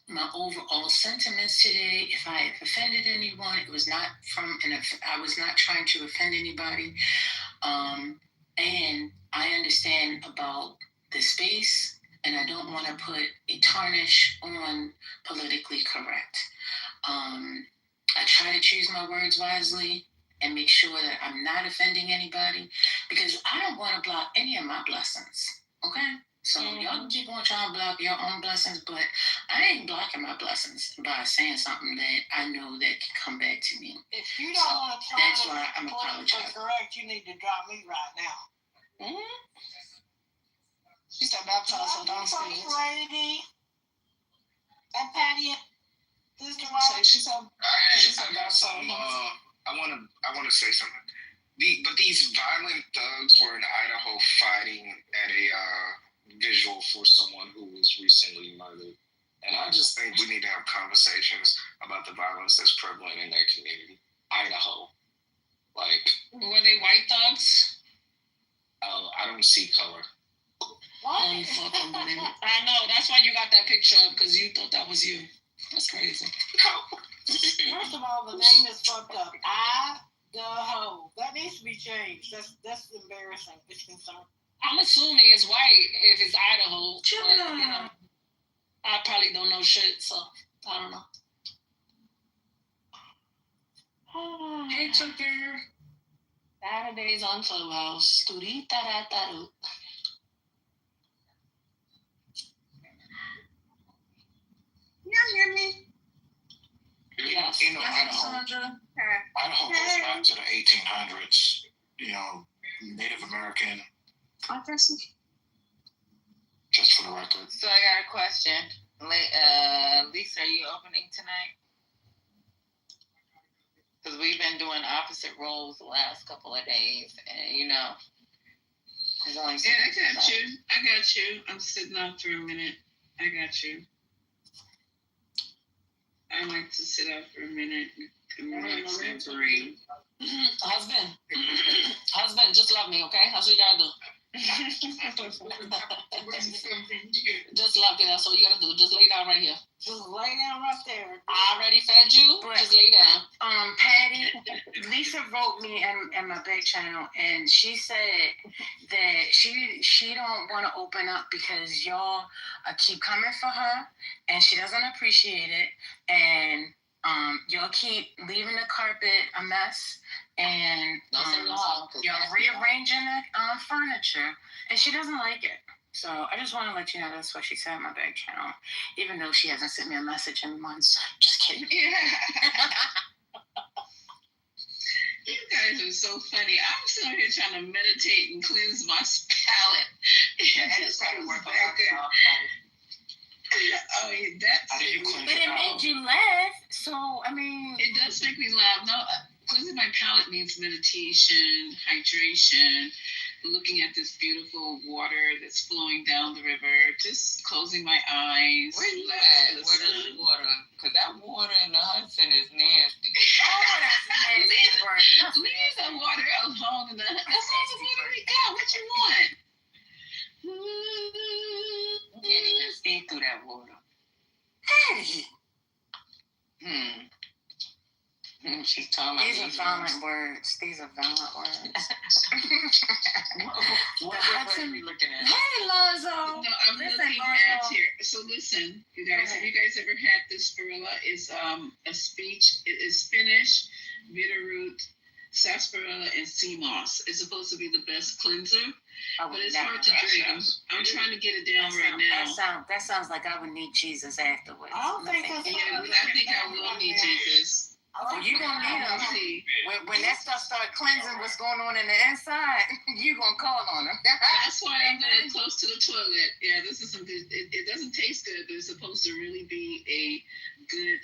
my overall sentiments today. If I have offended anyone, it was not I was not trying to offend anybody. And I understand about the space, and I don't want to put a tarnish on politically correct. I try to choose my words wisely and make sure that I'm not offending anybody, because I don't want to block any of my blessings. Okay? So y'all can keep on trying to block your own blessings, but I ain't blocking my blessings by saying something that I know that can come back to me. If you don't want to try that's why I'm apologizing. correct, you need to drop me right now. She said baptized her downstairs. First lady. And Patty, Sister Robert. She said baptized. I want to say something. But these violent thugs were in Idaho fighting at a visual for someone who was recently murdered. And I just think we need to have conversations about the violence that's prevalent in that community. Idaho. Like, were they white thugs? I don't see color. What? I know, that's why you got that picture up, because you thought that was you. That's crazy. First of all, the name is fucked up. Idaho. That needs to be changed. That's embarrassing. It's concerned. I'm assuming it's white if it's Idaho. But, you know, I probably don't know shit, so I don't know. Hey, Tucker. Saturdays on Clubhouse. Turita-ra-ta-ru. You hear me? Yes. You know, Idaho goes back to the 1800s. You know, Native American. Just for the record. So I got a question. Lisa, are you opening tonight? Because we've been doing opposite roles the last couple of days, and you know, there's only. Yeah, I got you. I'm sitting up for a minute. I got you. I like to sit up for a minute and relax and breathe. Husband, just love me, okay? That's what you gotta do. Just love me. That's all you gotta do. Just lay down right here. Just lay down right there. I already fed you. Just lay down. Patty, Lisa wrote me in my back channel, and she said that she don't want to open up because y'all keep coming for her, and she doesn't appreciate it, and y'all keep leaving the carpet a mess, and y'all rearranging the furniture, and she doesn't like it. So I just want to let you know that's what she said in my back channel, even though she hasn't sent me a message in months. Just kidding. You guys are so funny. I'm sitting here trying to meditate and cleanse my palate. Just trying to work back there. Oh, yeah, that's but it made you laugh. So I mean, it does make me laugh. No, cleansing my palate means meditation, hydration, looking at this beautiful water that's flowing down the river, just closing my eyes. Where you at? Where the water? Because that water in the Hudson is nasty. Leave the water alone. That's all the water we got. What you want? You can't even see through that water. Hey. She's talking about these are violent words. These are violent words. What are we looking at? Hey, Lonzo. No, I'm looking at here. So listen, you guys, have you guys ever had this spirula? It's a speech. It is spinach, bitterroot, sarsaparilla, and sea moss. It's supposed to be the best cleanser, but it's hard to drink. I'm trying to get it down right now. That sounds like I would need Jesus afterwards. I don't think that's. Yeah, I think I will need Jesus. Oh, you're going to need him. When that stuff start cleansing what's going on in the inside, you're going to call on him. That's why I'm getting close to the toilet. Yeah, this is something, it doesn't taste good, but it's supposed to really be a good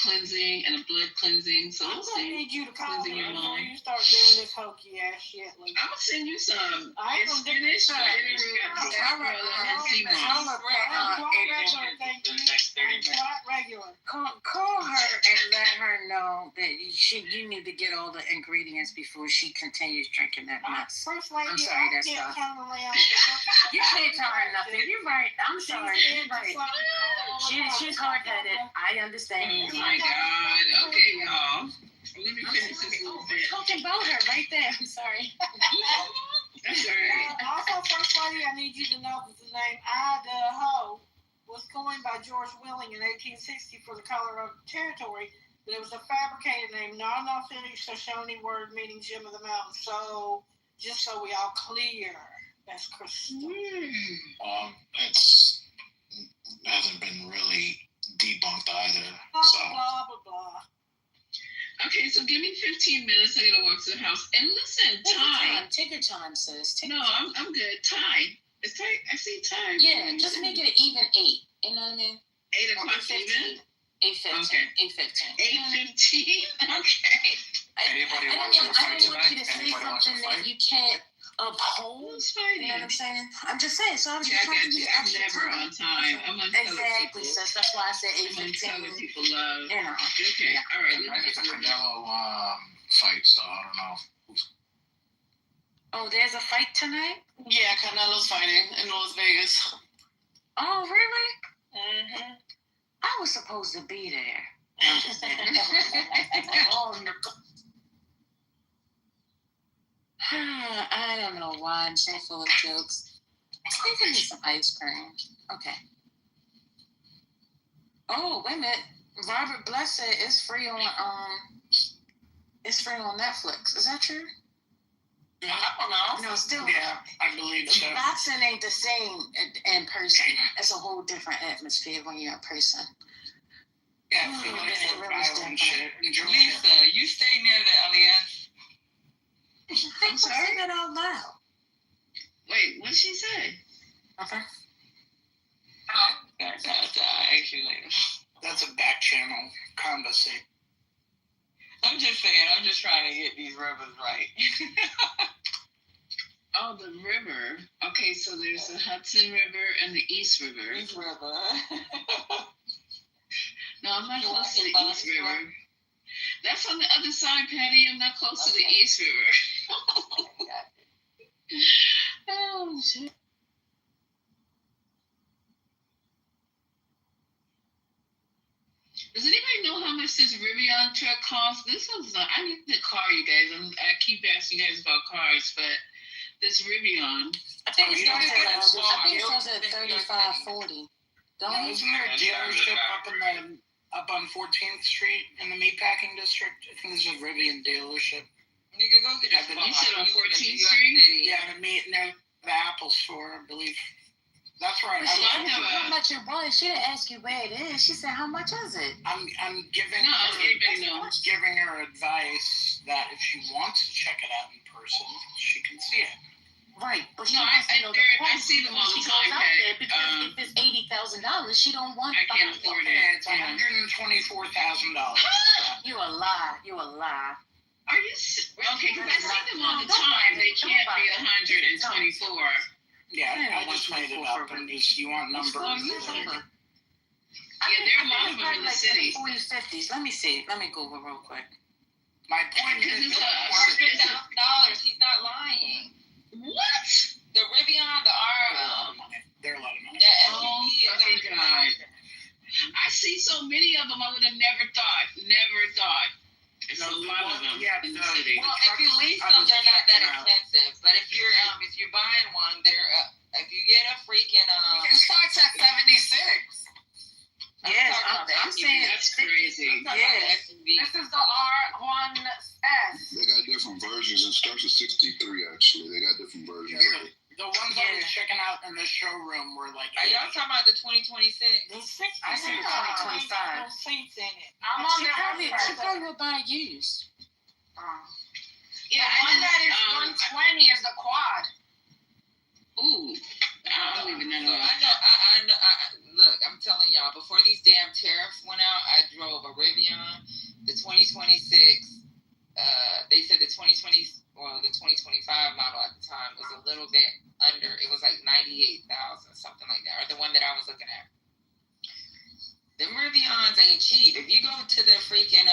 cleansing and a blood cleansing. So I'm going to need you to call me before you start doing this hokey ass shit. Like, I'm going to send you some. It's spinach, bitterroot, sarsaparilla, and sea moss. quite regular. Call her and let her know that you need to get all the ingredients before she continues drinking that mess. First lady, I'm sorry, that's you not. can't You can't tell her nothing. You're right. I'm sorry. You're right. She's hard-headed. I understand. Oh my God. Okay, y'all. Let me finish this little bit. We're talking about her right there. I'm sorry. That's all right. Also, First Lady, I need you to know that the name Idaho was coined by George Willing in 1860 for the Colorado Territory, but it was a fabricated name, not an authentic Shoshone word meaning Gem of the Mountain. So, just so we all clear, that's crystal. It's hasn't been really debunked either. Blah, So blah, blah, blah. Okay, so give me 15 minutes. I gotta walk to the house. And listen, Ty. Take your time, sis. No, I'm good. Ty. It's Ty. I see Ty. Yeah, just make it an even 8. You know what I mean? 8 o'clock even? 8:15. Okay. 8:15? Okay. anybody I wants to don't fight want you tonight? to say Anybody wants to something that fight? you can't uphold. Who's fighting? You know what I'm saying? I'm just saying. So I'm just Yeah, I trying got to you. use I'm extra never time. on time. I'm on Exactly, sis. That's why I said I'm on 8:15. people love. You know. Okay, all right. Tonight is a Canelo fight, so I don't know. Oh, there's a fight tonight? Yeah, Canelo's fighting in Las Vegas. Oh, really? Mm-hmm. I was supposed to be there. I'm just saying. Oh, no. I don't know why I'm so full of jokes. I think I need some ice cream. Okay. Oh, wait a minute. Robert Blessed is free on Netflix. Is that true? I don't know. No, still. Yeah, I believe so. Boxing ain't the same in person. It's a whole different atmosphere when you're in person. Yeah, I feel like it's for really violent different. shit. Enjoy it. Lisa, you stay near the LES. I'm sorry? Say that out loud. Wait, what'd she say? Okay. I'll ask you later. That's a back channel conversation. I'm just saying, I'm just trying to get these rivers right. Oh, the river. Okay, so there's the Hudson River and the East River. East River. No, I'm not close to the East River. That's on the other side, Patty. I'm not close to the East River. Oh, shit. Does anybody know how much this Rivian truck costs? This one's not. I need a car, you guys. I keep asking you guys about cars, but this Rivian. I think it starts get at 35-40. Don't it? Isn't there a dealership up on 14th Street in the meatpacking district? I think there's a Rivian dealership. Nigga, go get I've been- You said on You live in 14th New York Street? City. Yeah, near the Apple store, I believe. That's right. But she I asked have you a- how much it was. She didn't ask you where it is. She said, how much is it? I'm giving No, her, anybody know. giving her advice that if she wants to check it out in person, she can see it. Right. But she No, wants to know the I price. see them all the She time, goes out Patty. there because if it's $80,000, she don't want I can't $5. afford it. Yeah, it's $124,000. You a lie. You a lie. Are you okay? Because I see them all the time. They can't be 124. Yeah, I just made it up. And just you want numbers. Yeah, there are a lot of them in the city. 40s, 50s. Let me see. Let me Google real quick. My point Because is, it's $100,000. He's not lying. What? The Rivian, the they're a lot of money. the Oh, SUV is fucking God. I see so many of them. I would have never thought. It's a lot of them in the city. Well, if you lease them, they're not that expensive. But if you're buying one, they're if you get a freaking It starts at 76. Yes, I'm saying That's crazy. yes. This is the R1S. They got different versions. It starts at 63, actually. They got different versions. The ones I was checking out in the showroom were like. Are y'all talking about the 2026? I see the 2025. No seats in it. I'm on She their probably website. will buy used. Yeah, The one that is 120 is the quad. Ooh, I don't even know. I know. Look, I'm telling y'all, before these damn tariffs went out, I drove a Rivian, the 2026. They said the 2025 model at the time was a little bit under. It was like 98,000, something like that, or the one that I was looking at. The Rivians ain't cheap. If you go to the freaking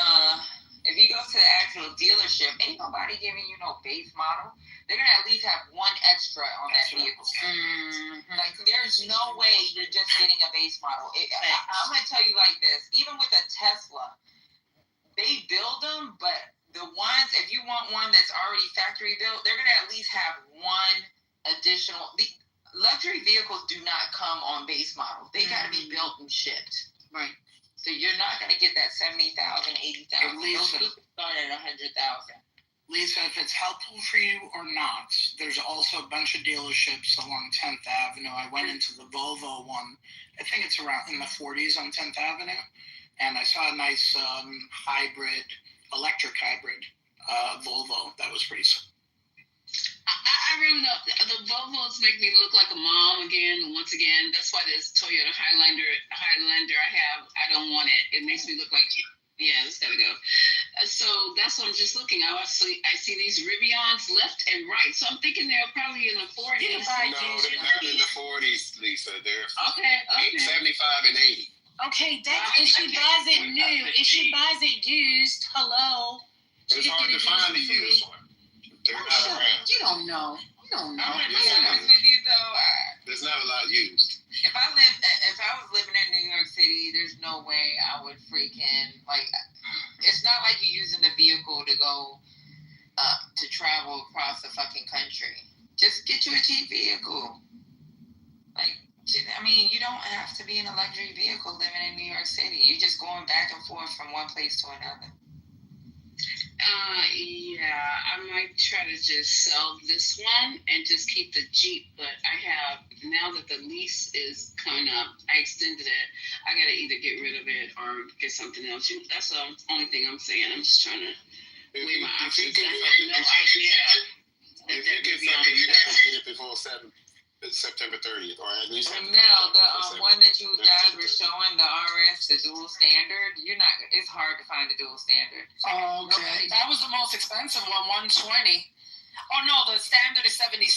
if you go to the actual dealership, ain't nobody giving you no base model. They're gonna at least have one extra on that vehicle. Like there's no way you're just getting a base model. I'm gonna tell you like this. Even with a Tesla, they build them, but the ones, if you want one that's already factory built, they're gonna at least have one additional. The luxury vehicles do not come on base model. They gotta be built and shipped. Right. So you're not going to get that 70,000, 80,000. Lisa, start at 100,000. Lisa, if it's helpful for you or not, there's also a bunch of dealerships along 10th Avenue. I went into the Volvo one. I think it's around in the 40s on 10th Avenue. And I saw a nice electric hybrid Volvo. That was pretty sweet. I really know the Volvos make me look like a mom again. Once again, that's why this Toyota Highlander I don't want it. It makes me look like, yeah, it's gotta go. So that's what I'm just looking. I see these Rivians left and right. So I'm thinking they're probably in the 40s. No, they're not in the 40s, Lisa. They're okay. 75 and 80. Okay, if she buys it new, if she buys it used, hello. It's hard to find a used one. They're not around. You don't know. I'm gonna be honest with you though. There's not a lot used. If I was living in New York City, there's no way I would freaking like. It's not like you're using the vehicle to go to travel across the fucking country. Just get you a cheap vehicle. Like, I mean, you don't have to be in a luxury vehicle living in New York City. You're just going back and forth from one place to another. Yeah, I might try to just sell this one and just keep the Jeep, but I have, now that the lease is coming up, I extended it. I gotta either get rid of it or get something else. That's the only thing I'm saying. I'm just trying to weigh my options. I have no idea. If you get something, you gotta get it before September 30th, or at least. Mel, the one that you guys were showing, the RS, the dual standard, it's hard to find a dual standard. Oh, okay. That was the most expensive one, 120. Oh no, the standard is 76.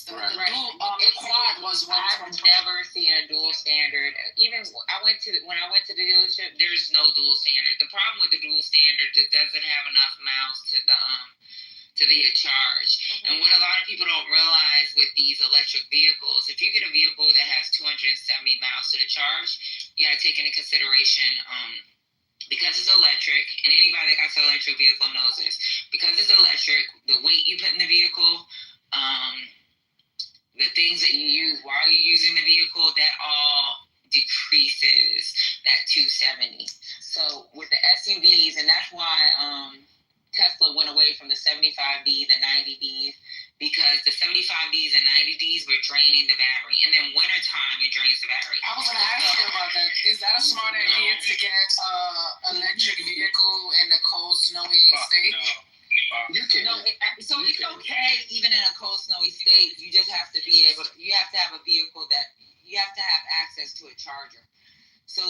The dual, the quad was 120. I've never seen a dual standard. Even when I went to the dealership, there's no dual standard. The problem with the dual standard is it doesn't have enough miles to the charge. And what a lot of people don't realize with these electric vehicles, if you get a vehicle that has 270 miles to the charge, you gotta take into consideration, because it's electric, and anybody that got an electric vehicle knows this, because it's electric, the weight you put in the vehicle, the things that you use while you're using the vehicle, that all decreases that 270. So with the SUVs, and that's why Tesla went away from the 75D, the 90Ds, because the 75Ds and 90Ds were draining the battery. And then wintertime, it drains the battery. I was going to ask you about that. Is that a smart idea to get an electric vehicle in a cold, snowy state? You can. No, it's okay even in a cold, snowy state. You just have to be able to, you have to have a vehicle that, you have to have access to a charger. So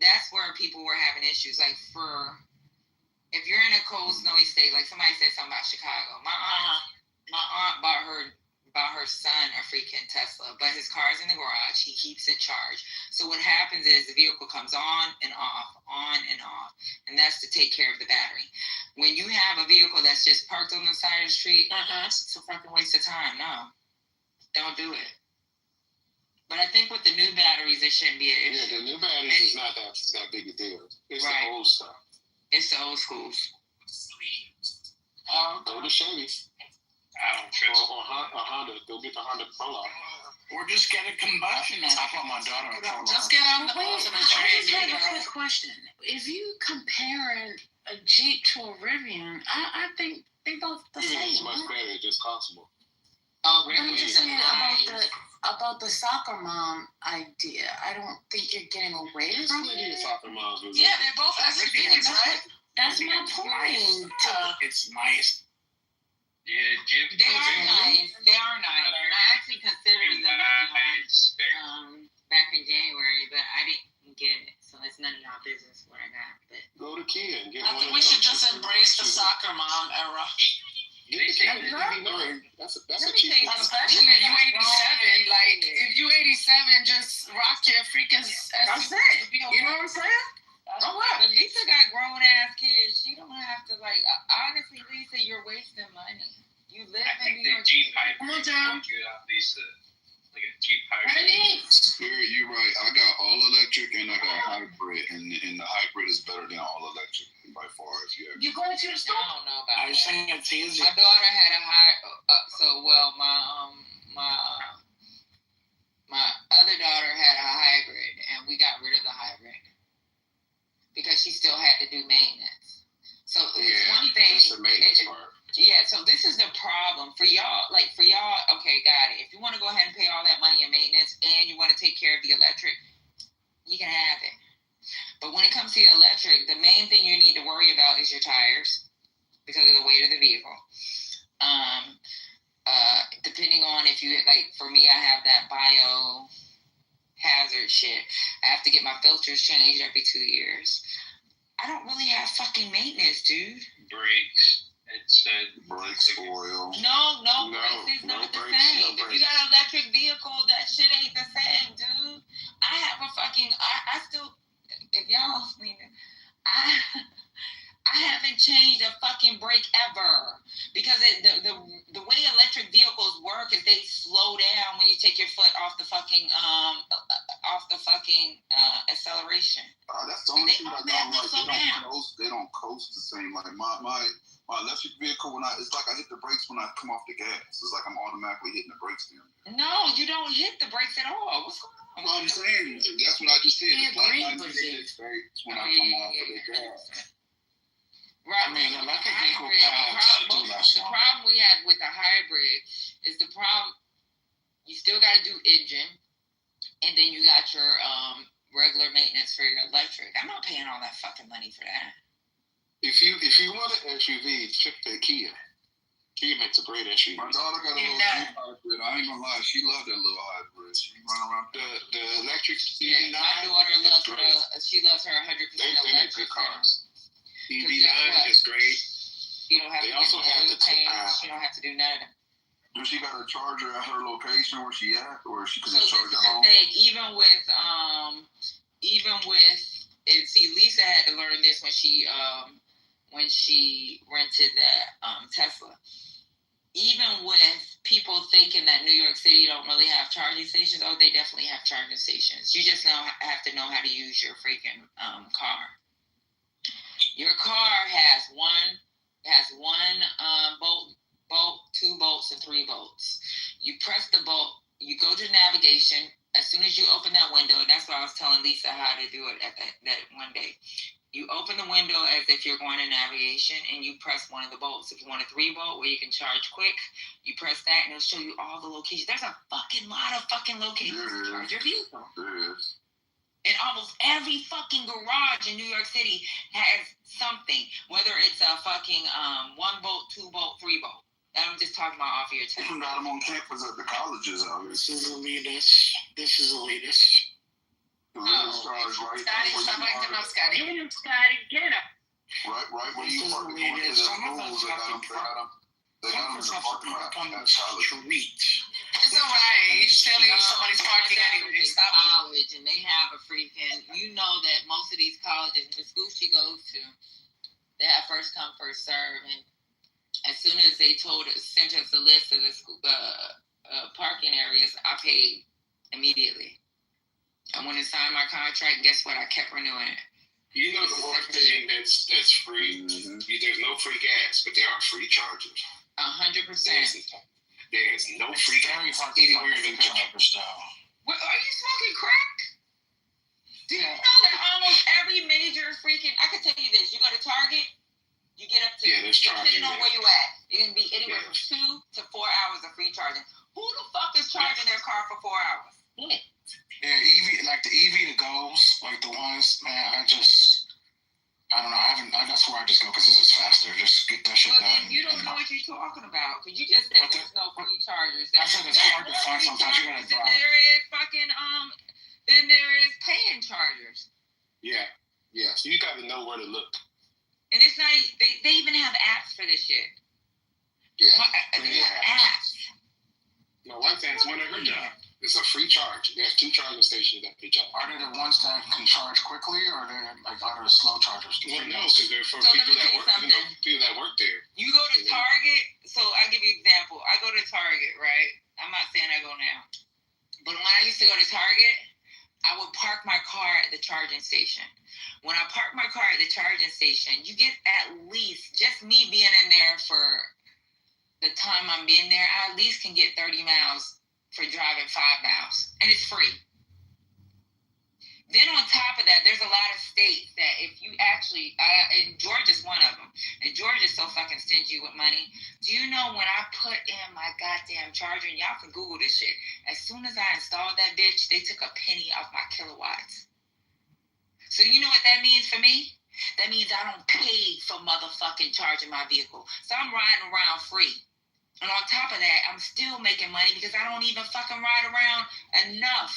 that's where people were having issues. Like if you're in a cold, snowy state, like somebody said something about Chicago. My aunt bought her son a freaking Tesla, but his car's in the garage. He keeps it charged. So what happens is the vehicle comes on and off, and that's to take care of the battery. When you have a vehicle that's just parked on the side of the street, it's a fucking waste of time. No, don't do it. But I think with the new batteries, it shouldn't be an issue. Yeah, the new batteries is not that big a deal. It's the old stuff. It's the old schools. Go to Chevy's. I don't trust or Honda. Go get the Honda Prologue. Or just get a combustion. I bought my daughter a Prologue. Just get on the I just have a quick question. If you comparing a Jeep to a Rivian, I think they both the same. It's much better. It just costs more. But I'm just saying about the soccer mom idea. I don't think you're getting away from it. Soccer moms. Yeah, they're both SUVs, right? That's my point. It's nice. Yeah, Jim. They are nice. And I actually considered them back in January, but I didn't get it. So it's none of y'all business what I got. But go to Kia and get I one. think we should just embrace the soccer mom era. That's a cheap one. Especially if you 87. Like, if you 87, just rock your freaking SUV. You know what I'm saying? live I in think New the York Jeep City. hybrid. Come on, Tom. Good at least like a Jeep hybrid. Ready? Spirit, you're right. I got all electric and I got hybrid, and the hybrid is better than all electric by far. If you You going to the store? I don't know about I'm that. saying it's easy. My daughter had a my other daughter had a hybrid, and we got rid of the hybrid because she still had to do maintenance. So it's one thing. That's the maintenance part. Yeah, so this is the problem for y'all. Like for y'all, okay, got it. If you want to go ahead and pay all that money in maintenance and you want to take care of the electric, you can have it. But when it comes to the electric, the main thing you need to worry about is your tires because of the weight of the vehicle. Depending on if you, like for me, I have that biohazard shit. I have to get my filters changed every 2 years. I don't really have fucking maintenance, dude. Brakes. It said brakes, oil. No, brakes is not the same. If you got an electric vehicle, that shit ain't the same, dude. I have a fucking, I still, if y'all, I haven't changed a fucking brake ever because the way electric vehicles work is they slow down when you take your foot off the fucking acceleration. That's the only thing I don't like. They don't coast the same. Like my electric vehicle, it's like I hit the brakes when I come off the gas. It's like I'm automatically hitting the brakes then. No, you don't hit the brakes at all. What's going on? Well, I'm saying that's what I just said. Yeah, it's like I green hit the brakes when I come off of the gas. Right. I mean, electric vehicle the problem we had with the hybrid is the problem. You still got to do engine, and then you got your regular maintenance for your electric. I'm not paying all that fucking money for that. If you want an SUV, check the Kia. Kia makes a great SUV. My daughter got a little Jeep hybrid. I ain't gonna lie, she loved that little hybrid. She run around the electric. Yeah, my daughter loves her. She loves her 100% They make electric good cars. EV9 is great. You don't have They to also have the you don't have to do none of that. Does she got a charger at her location where she at, or she can So just this charge is at the home? thing. Even with and see, Lisa had to learn this when she rented that Tesla. Even with people thinking that New York City don't really have charging stations, they definitely have charging stations. You just have to know how to use your freaking car. Your car has one bolt, 2 bolts, and 3 bolts. You press the bolt, you go to navigation. As soon as you open that window, and that's what I was telling Lisa how to do it at that one day. You open the window as if you're going to navigation, and you press one of the bolts. If you want a 3 bolt where you can charge quick, you press that, and it'll show you all the locations. There's a fucking lot of fucking locations to charge your vehicle. There is. And almost every fucking garage in New York City has something, whether it's a fucking 1 bolt, 2 bolt, 3 bolt. I'm just talking about off of your test. They got them on campus at the colleges out here. This is the latest. The latest charge, right? Scotty, somebody come up, Scotty. Get him, Scotty. Get him. Right where you park going to the schools, they got them in the parking lot at college. It's all right. You still in somebody's parking anyway. Stop college, and they have a freaking. You know that most of these colleges, the school she goes to, they have first come, first serve, and as soon as they sent us a list of the school, parking areas, I paid immediately. I went and signed my contract, and guess what? I kept renewing it. You know the one thing that's free. There's no free gas, but there are free chargers. 100%. There's no free gas anywhere in the country. What, are you smoking crack? Do you know that almost every major freaking? I can tell you this. You go to Target, you get up to depending on where you at. It can be anywhere from 2 to 4 hours of free charging. Who the fuck is charging their car for 4 hours? Yeah, EV, like the EV to goes, like the ones, man, I don't know. That's where I just go because it's just faster. Just get that shit done. You don't know what you're talking about because you just said there's no free chargers. I said it's hard to find sometimes. You gotta drive. There is fucking then there is paying chargers. Yeah. So you got to know where to look. And it's not. They even have apps for this shit. Yeah. They have apps. My wife has one at her job. It's a free charge. They have 2 charging stations that they charge. Are they the ones that can charge quickly, or are they the slow chargers? Well, no, because they're for people that work. People that work there. You go to Target. So I'll give you an example. I go to Target, right? I'm not saying I go now, but when I used to go to Target, I would park my car at the charging station. When I park my car at the charging station, you get at least, just me being in there for the time I'm in there, I at least can get 30 miles for driving 5 miles, and it's free. Then on top of that, there's a lot of states that if you actually, and Georgia's one of them, and Georgia's so fucking stingy with money. Do you know when I put in my goddamn charger, and y'all can Google this shit, as soon as I installed that bitch, they took a penny off my kilowatts. So you know what that means for me? That means I don't pay for motherfucking charging my vehicle. So I'm riding around free. And on top of that, I'm still making money because I don't even fucking ride around enough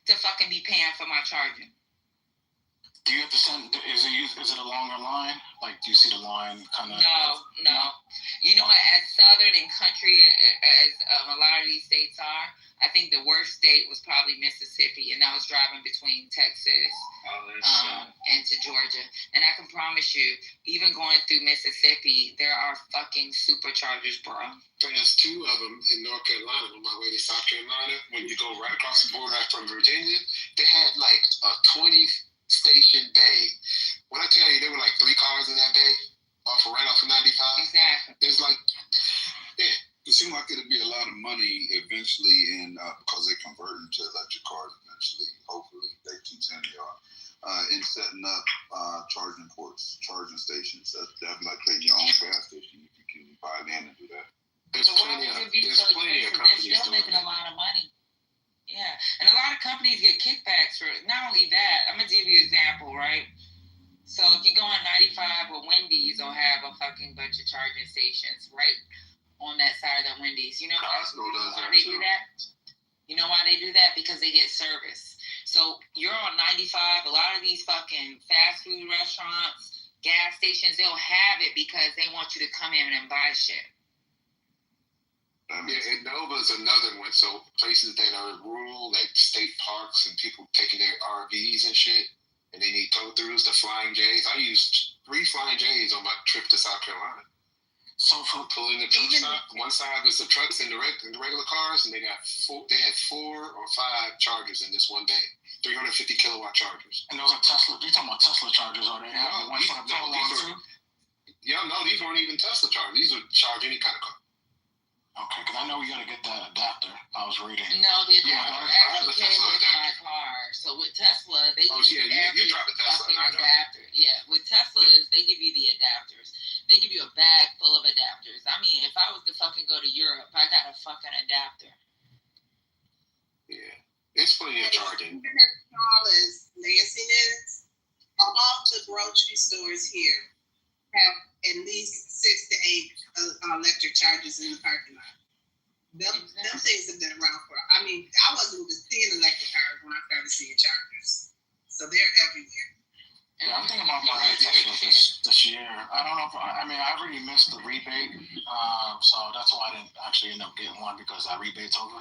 to fucking be paying for my charging. Do you have to send? Is it a longer line? Like, do you see the line kind of? No. You know, as southern and country as a lot of these states are, I think the worst state was probably Mississippi, and that was driving between Texas and to Georgia. And I can promise you, even going through Mississippi, there are fucking superchargers, bro. There's 2 of them in North Carolina on my way to South Carolina. When you go right across the border from Virginia, they had like a 20-station bay. When I tell you, there were like 3 cars in that bay, right off of 95. Exactly. There's like, yeah. It seems like it'll be a lot of money eventually, in because they convert into electric cars eventually. Hopefully, they keep saying they are. In setting up charging ports, charging stations. That'd be like creating your own gas station if you can buy land and do that. There's plenty of companies. They're still making a lot of money. Yeah, and a lot of companies get kickbacks for not only that. I'm gonna give you an example, right? So if you go on 95 or Wendy's, will have a fucking bunch of charging stations right on that side of the Wendy's. You know why they do that? You know why they do that? Because they get service. So you're on 95. A lot of these fucking fast food restaurants, gas stations, they'll have it because they want you to come in and buy shit. Yeah, and Nova's another one. So places that are rural, like state parks, and people taking their RVs and shit, and they need tow-throughs, the Flying J's. I used 3 Flying J's on my trip to South Carolina. So for pulling the truck stop, one side was the trucks and the regular cars, and they had 4 or 5 chargers in this one day, 350 kilowatt chargers. And those are Tesla. You talking about Tesla chargers? Are they have the ones for the tow lines too? Yeah, no, these weren't even Tesla chargers. These would charge any kind of car. Okay, because I know you got to get that adapter. I was reading. No, the adapter actually came with my car. So with Tesla, they give you every fucking adapter. Yeah, with Teslas, they give you the adapters. They give you a bag full of adapters. I mean, if I was to fucking go to Europe, I got a fucking adapter. Yeah, it's plenty of charging. Even as small as Lansing is, all the grocery stores here have at least 6 to 8 electric chargers in the parking lot. Them things have been around for, I mean, I wasn't even seeing electric cars when I started seeing chargers. So they're everywhere. Yeah, I'm thinking about buying a Tesla this year. I don't know if I already missed the rebate, so that's why I didn't actually end up getting one because that rebate's over.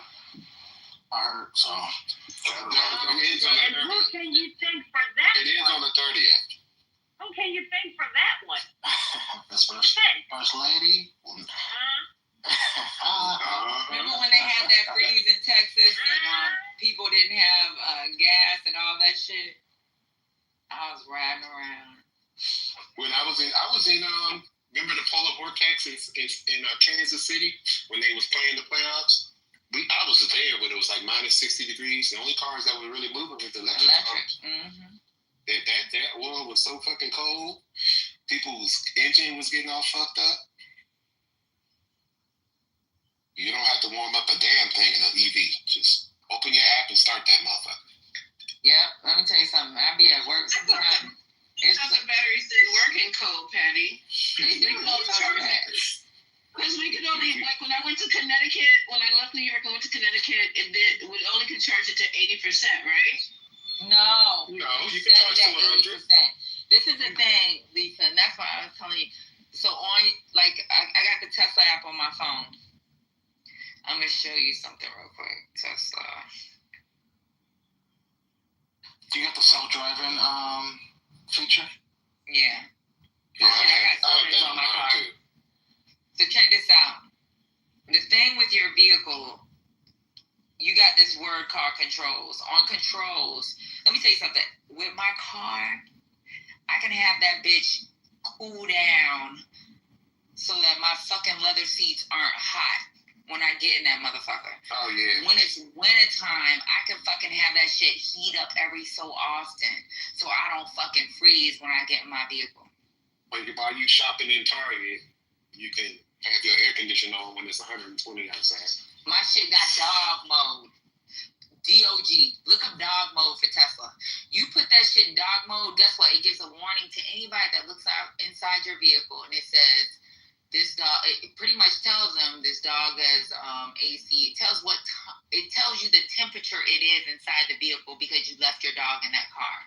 I heard so. And who can you thank for that? It is on the 30th. Who can you thank for that one? That's first lady. Remember when they had that freeze in Texas and people didn't have gas and all that shit? I was riding around. When I was in remember the polar vortex in Kansas City when they was playing the playoffs? I was there when it was like minus 60 degrees. The only cars that were really moving was the electric cars. Mm-hmm. That oil was so fucking cold. People's engine was getting all fucked up. You don't have to warm up a damn thing in an EV. Just open your app and start that motherfucker. Yeah, let me tell you something. I be at work sometimes. It's the batteries didn't work in cold, Patty. Because we could only, like when I went to Connecticut, when I left New York and went to Connecticut, we only could charge it to 80%, right? No, you can charge to 100%. This is the thing, Lisa, and that's why I was telling you. So on, like, I got the Tesla app on my phone. I'm gonna show you something real quick. Tesla. Do you get the self-driving feature? Yeah. Yeah, I got storage on my car. too. So check this out. The thing with your vehicle, you got this word called controls. On controls, let me tell you something. With my car, I can have that bitch cool down so that my fucking leather seats aren't hot when I get in that motherfucker. Oh, yeah. When it's wintertime, I can fucking have that shit heat up every so often so I don't fucking freeze when I get in my vehicle. But while you shopping in Target, you can have your air conditioner on when it's 120 outside. My shit got dog mode. DOG. Look up dog mode for Tesla. You put that shit in dog mode, guess what? It gives a warning to anybody that looks out inside your vehicle, and it says, this dog, it pretty much tells them this dog has AC. It tells it tells you the temperature it is inside the vehicle because you left your dog in that car.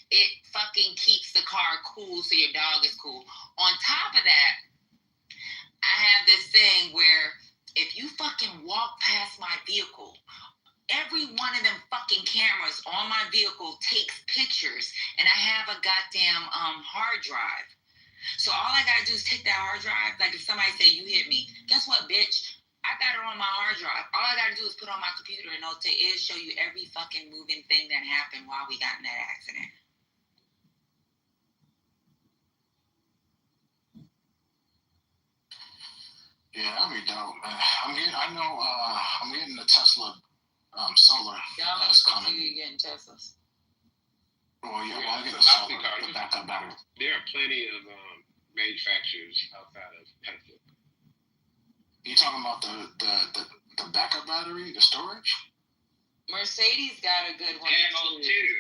It fucking keeps the car cool so your dog is cool. On top of that, I have this thing where if you fucking walk past my vehicle, every one of them fucking cameras on my vehicle takes pictures, and I have a goddamn hard drive. So all I gotta do is take that hard drive. Like if somebody say you hit me, guess what, bitch? I got it on my hard drive. All I gotta do is put it on my computer, and it'll show you every fucking moving thing that happened while we got in that accident. Yeah, that'd be dope, man. I'm getting the Tesla solar that's coming. You getting Teslas? Well, yeah, Yeah, I'm getting the it's a solar, Nazi car. the backup battery. There are plenty of manufacturers outside of Tesla. You talking about the backup battery, the storage? Mercedes got a good one too.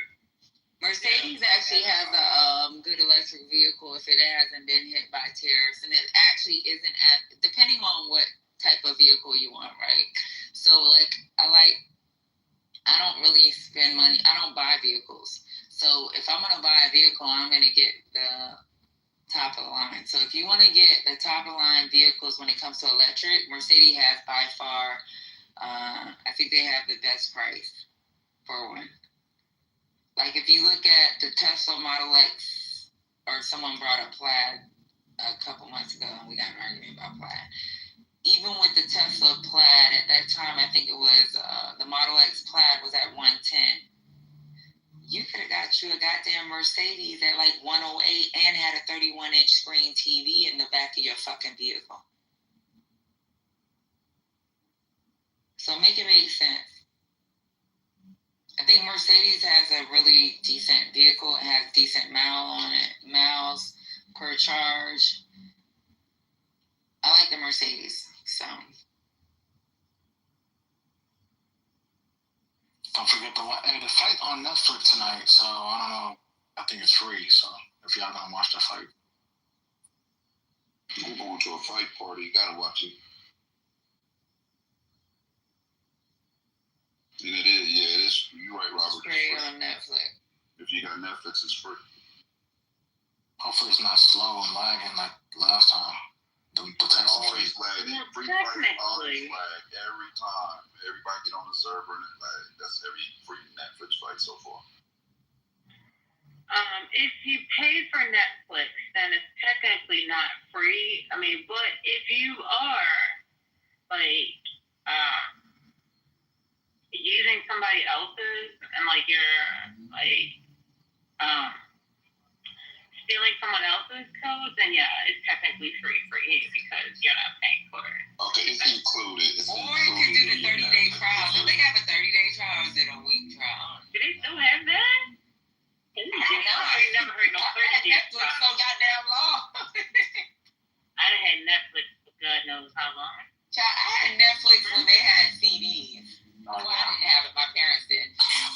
Mercedes actually has a good electric vehicle if it hasn't been hit by tariffs, and it actually isn't depending on what type of vehicle you want, right? So like I don't really spend money. I don't buy vehicles. So if I'm gonna buy a vehicle, I'm gonna get the top of the line. So if you want to get the top of the line vehicles when it comes to electric, Mercedes has by far, I think they have the best price for one. Like if you look at the Tesla Model X, or someone brought up Plaid a couple months ago, and we got an argument about Plaid. Even with the Tesla Plaid at that time, I think it was the Model X Plaid was at 110. You could have got you a goddamn Mercedes at like 108 and had a 31-inch screen TV in the back of your fucking vehicle. So make it make sense. I think Mercedes has a really decent vehicle. It has decent miles per charge. I like the Mercedes. So don't forget the fight on Netflix tonight. So I don't know. I think it's free. So if y'all gonna watch the fight, I'm going to a fight party. You gotta watch it. And it is, yeah, it is. You're right, Robert. It's free on Netflix. If you got Netflix, it's free. hopefully it's not slow and lagging like last time. The always lag. Free fight always lag every time. Everybody get on the server and it lag. That's every free Netflix fight so far. If you pay for Netflix, then it's technically not free. I mean, but if you are like using somebody else's and like you're like stealing someone else's code, then yeah, it's technically free for you because you're not paying for it. Okay, it's included. Or you can do the 30-day trial. Do they have a 30-day trial or is it a week trial? Do they still have that? I never heard no 30-day trial. Netflix so goddamn long. I done had Netflix for God knows how long. Child, I had Netflix when they had CDs. Well, I didn't have it. My parents did.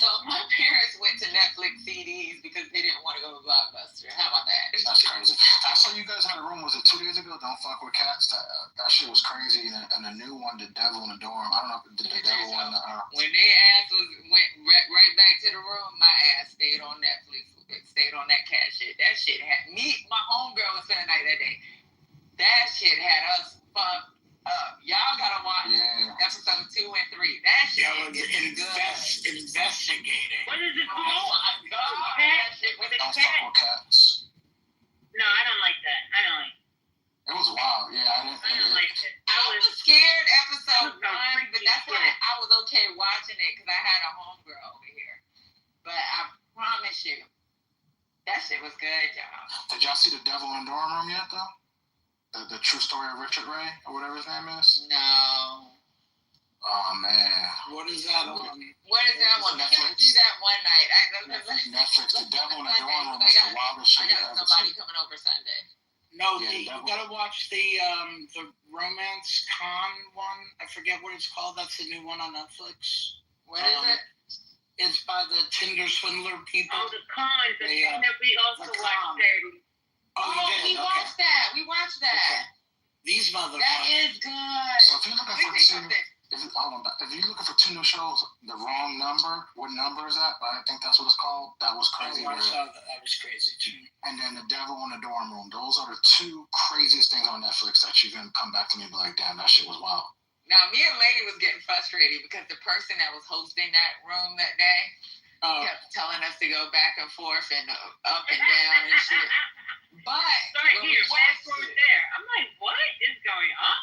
So my parents went to Netflix CDs because they didn't want to go to Blockbuster. How about that? That's crazy. I saw you guys had a room. Was it 2 days ago? Don't fuck with cats. That shit was crazy. And the new one, The Devil in the Dorm. I don't know if the Devil one. When their ass went right back to the room, my ass stayed on Netflix. Stayed on that cat shit. That shit had me. My homegirl was spending the night that day. That shit had us fucked Y'all gotta watch episode 2 and 3. That shit is good. Investigating. What is it called? Oh my god. That shit with the Don't cat. fuck with cats. No, I don't like that. I don't like it. It was wild. Yeah, I didn't. I don't like it. I was scared episode 1, but freaky that's why shit. I was okay watching it because I had a homegirl over here. But I promise you, that shit was good, y'all. Did y'all see The Devil in the Dorm Room yet, though? The true story of Richard Ray, or whatever his name is? No. Oh, man. What is that on? What is that one? We gotta do that one night. Netflix, The Devil in the Dorm Room I is the got wildest shit you ever somebody seen. coming over Sunday. No, Yeah, you that one. gotta watch the romance con one. I forget what it's called. That's the new one on Netflix. What is it? It's by the Tinder swindler people. Oh, the cons. The thing that we also the watched, con. Daddy. Oh, you did? We Okay. watched that. We watched that. These motherfuckers. That is good. So if you're looking for if you're looking for 2 new shows, The Wrong Number, what number is that? I think that's what it's called. That was crazy. Oh, I saw that. That was crazy too. And then The Devil in the Dorm Room. Those are the 2 craziest things on Netflix that you can come back to me and be like, damn, that shit was wild. Now, me and Lady was getting frustrated because the person that was hosting that room that day kept telling us to go back and forth and up and down and shit. But Start when here, we fast watched forward it, there. I'm like, what is going on?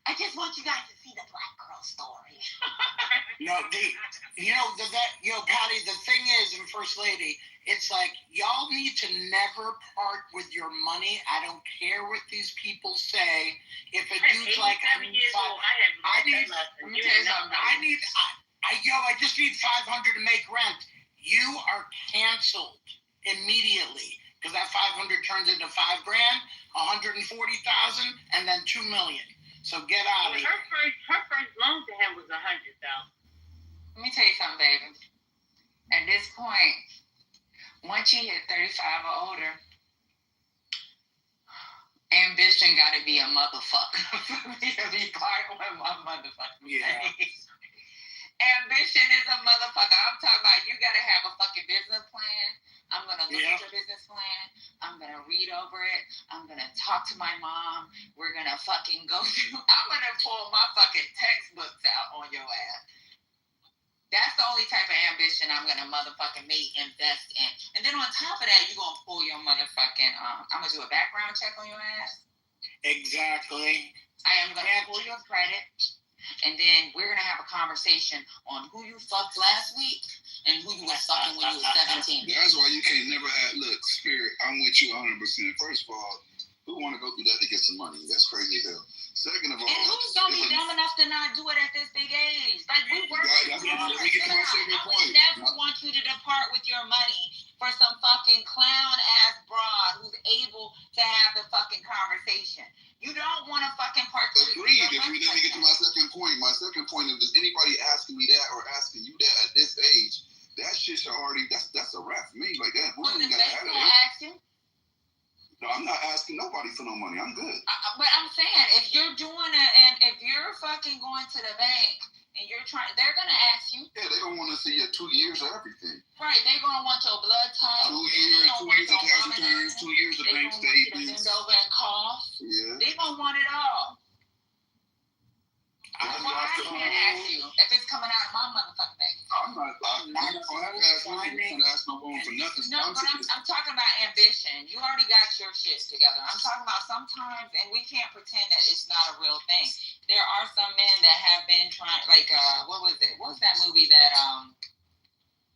I just want you guys to see the black girl story. No, Patty, the thing is, and First Lady, it's like, y'all need to never part with your money. I don't care what these people say. If a dude's like, I just need 500 to make rent. You are canceled immediately. Because that 500 turns into $5,000, 140,000, and then $2 million. So get out of here. Her first loan to him was $100,000. Let me tell you something, baby. At this point, once you hit 35 or older, ambition got to be a motherfucker for me to be part of my motherfucking face. Ambition is a motherfucker. I'm talking about you got to have a fucking business plan. I'm going to look at your business plan. I'm going to read over it. I'm going to talk to my mom. We're going to fucking go through. I'm going to pull my fucking textbooks out on your ass. That's the only type of ambition I'm going to motherfucking invest in. And then on top of that, you're going to pull your motherfucking, I'm going to do a background check on your ass. Exactly. I am going to pull your credit. And then we're going to have a conversation on who you fucked last week and who you were fucking when you were 17. That's why you can't never have, look, Spirit, I'm with you 100%. First of all, who want to go through that to get some money? That's crazy as hell. Second of all, and who's going to be dumb enough to not do it at this big age? Like, we work. Let me get to my second point. I never want you to depart with your money for some fucking clown-ass broad who's able to have the fucking conversation. You don't want to fucking partake. Agreed. Let me get to my second point. My second point is, anybody asking me that or asking you that at this age, that shit should already, that's a wrap for me. Like that. We don't even gotta have it. Ask you? No, I'm not asking nobody for no money. I'm good. But I'm saying, if you're doing it and if you're fucking going to the bank and you're trying, they're gonna ask you. Yeah, they don't want to see your 2 years of everything. Right, they're gonna want your blood type. 2 years, 2 years of tax returns, 2 years of bank statements. Bend over and cough. Yeah. They gonna want it all. I can't ask you if it's coming out of my motherfucking bank. I'm not gonna ask no one for nothing. No, but I'm talking about ambition. You already got your shit together. I'm talking about sometimes, and we can't pretend that it's not a real thing. There are some men that have been trying, like, what was it? What was that movie that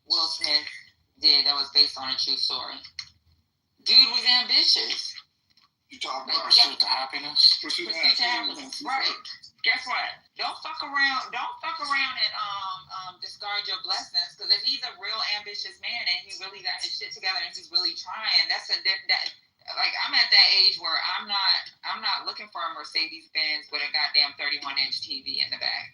Will Smith did that was based on a true story? Dude was ambitious. You talking about Pursuit to Happiness? Pursuit to Happiness, right? Guess what? Don't fuck around and discard your blessings, because if he's a real ambitious man and he really got his shit together and he's really trying, like, I'm at that age where I'm not looking for a Mercedes Benz with a goddamn 31-inch TV in the back.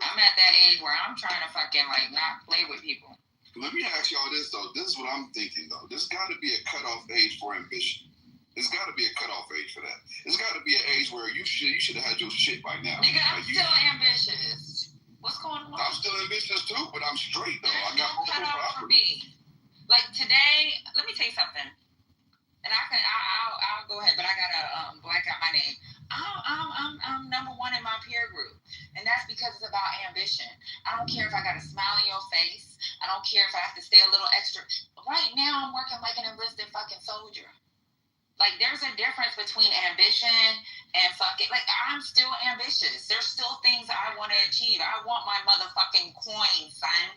I'm at that age where I'm trying to fucking like not play with people. Let me ask y'all this though. This is what I'm thinking though. There's got to be a cutoff age for ambition. There's got to be a cutoff age for that. There's got to be an age where you should have had your shit by now. Nigga, I'm still ambitious. What's going on? I'm still ambitious too, but I'm straight though. I got multiple cutoff for properties. me. Like today, let me tell you something. And I'll go ahead, but I gotta black out my name. I'm because it's about ambition. I don't care if I got a smile on your face. I don't care if I have to stay a little extra. Right now, I'm working like an enlisted fucking soldier. Like, there's a difference between ambition and fucking, like, I'm still ambitious. There's still things I want to achieve. I want my motherfucking coin, son.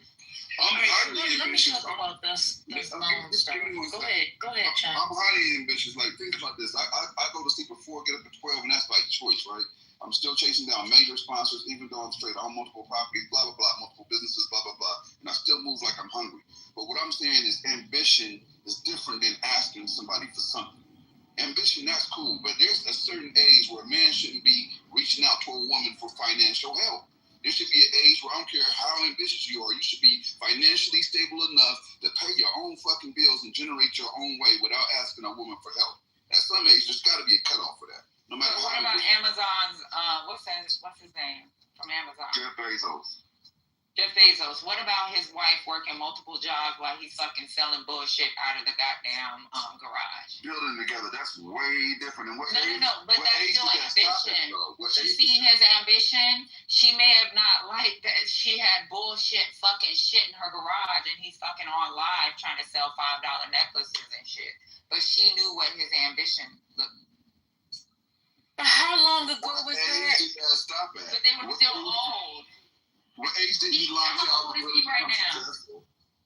Let me talk about this loan stuff. Go ahead, Chad. I'm highly ambitious. Like, think about this. I go to sleep at 4, get up at 12, and that's by choice, right? I'm still chasing down major sponsors, even though I'm straight. I own multiple properties, blah, blah, blah, multiple businesses, blah, blah, blah. And I still move like I'm hungry. But what I'm saying is ambition is different than asking somebody for something. Ambition, that's cool, but there's a certain age where a man shouldn't be reaching out to a woman for financial help. There should be an age where I don't care how ambitious you are, you should be financially stable enough to pay your own fucking bills and generate your own way without asking a woman for help. At some age, there's got to be a cutoff for that. No matter what about Amazon's, what's his name from Amazon? Jeff Bezos. Jeff Bezos. What about his wife working multiple jobs while he's fucking selling bullshit out of the goddamn garage? Building together, that's way different. And what age? No, but that's still ambition. She's seen his ambition. She may have not liked that she had bullshit fucking shit in her garage and he's fucking on live trying to sell $5 necklaces and shit. But she knew what his ambition looked. But how long ago was that? Stop it. But they were still old. What age did he launch out with right now?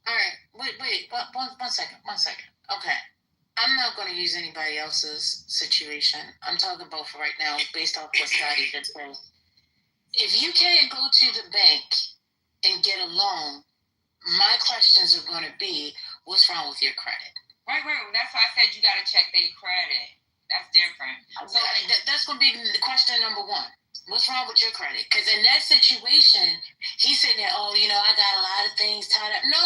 All right, wait, one second. Okay, I'm not going to use anybody else's situation. I'm talking about for right now, based off what Scotty just said. If you can't go to the bank and get a loan, my questions are going to be, what's wrong with your credit? Right. That's why I said you got to check their credit. That's different. So that's going to be the question number one. What's wrong with your credit? Because in that situation, he's sitting there, I got a lot of things tied up. No.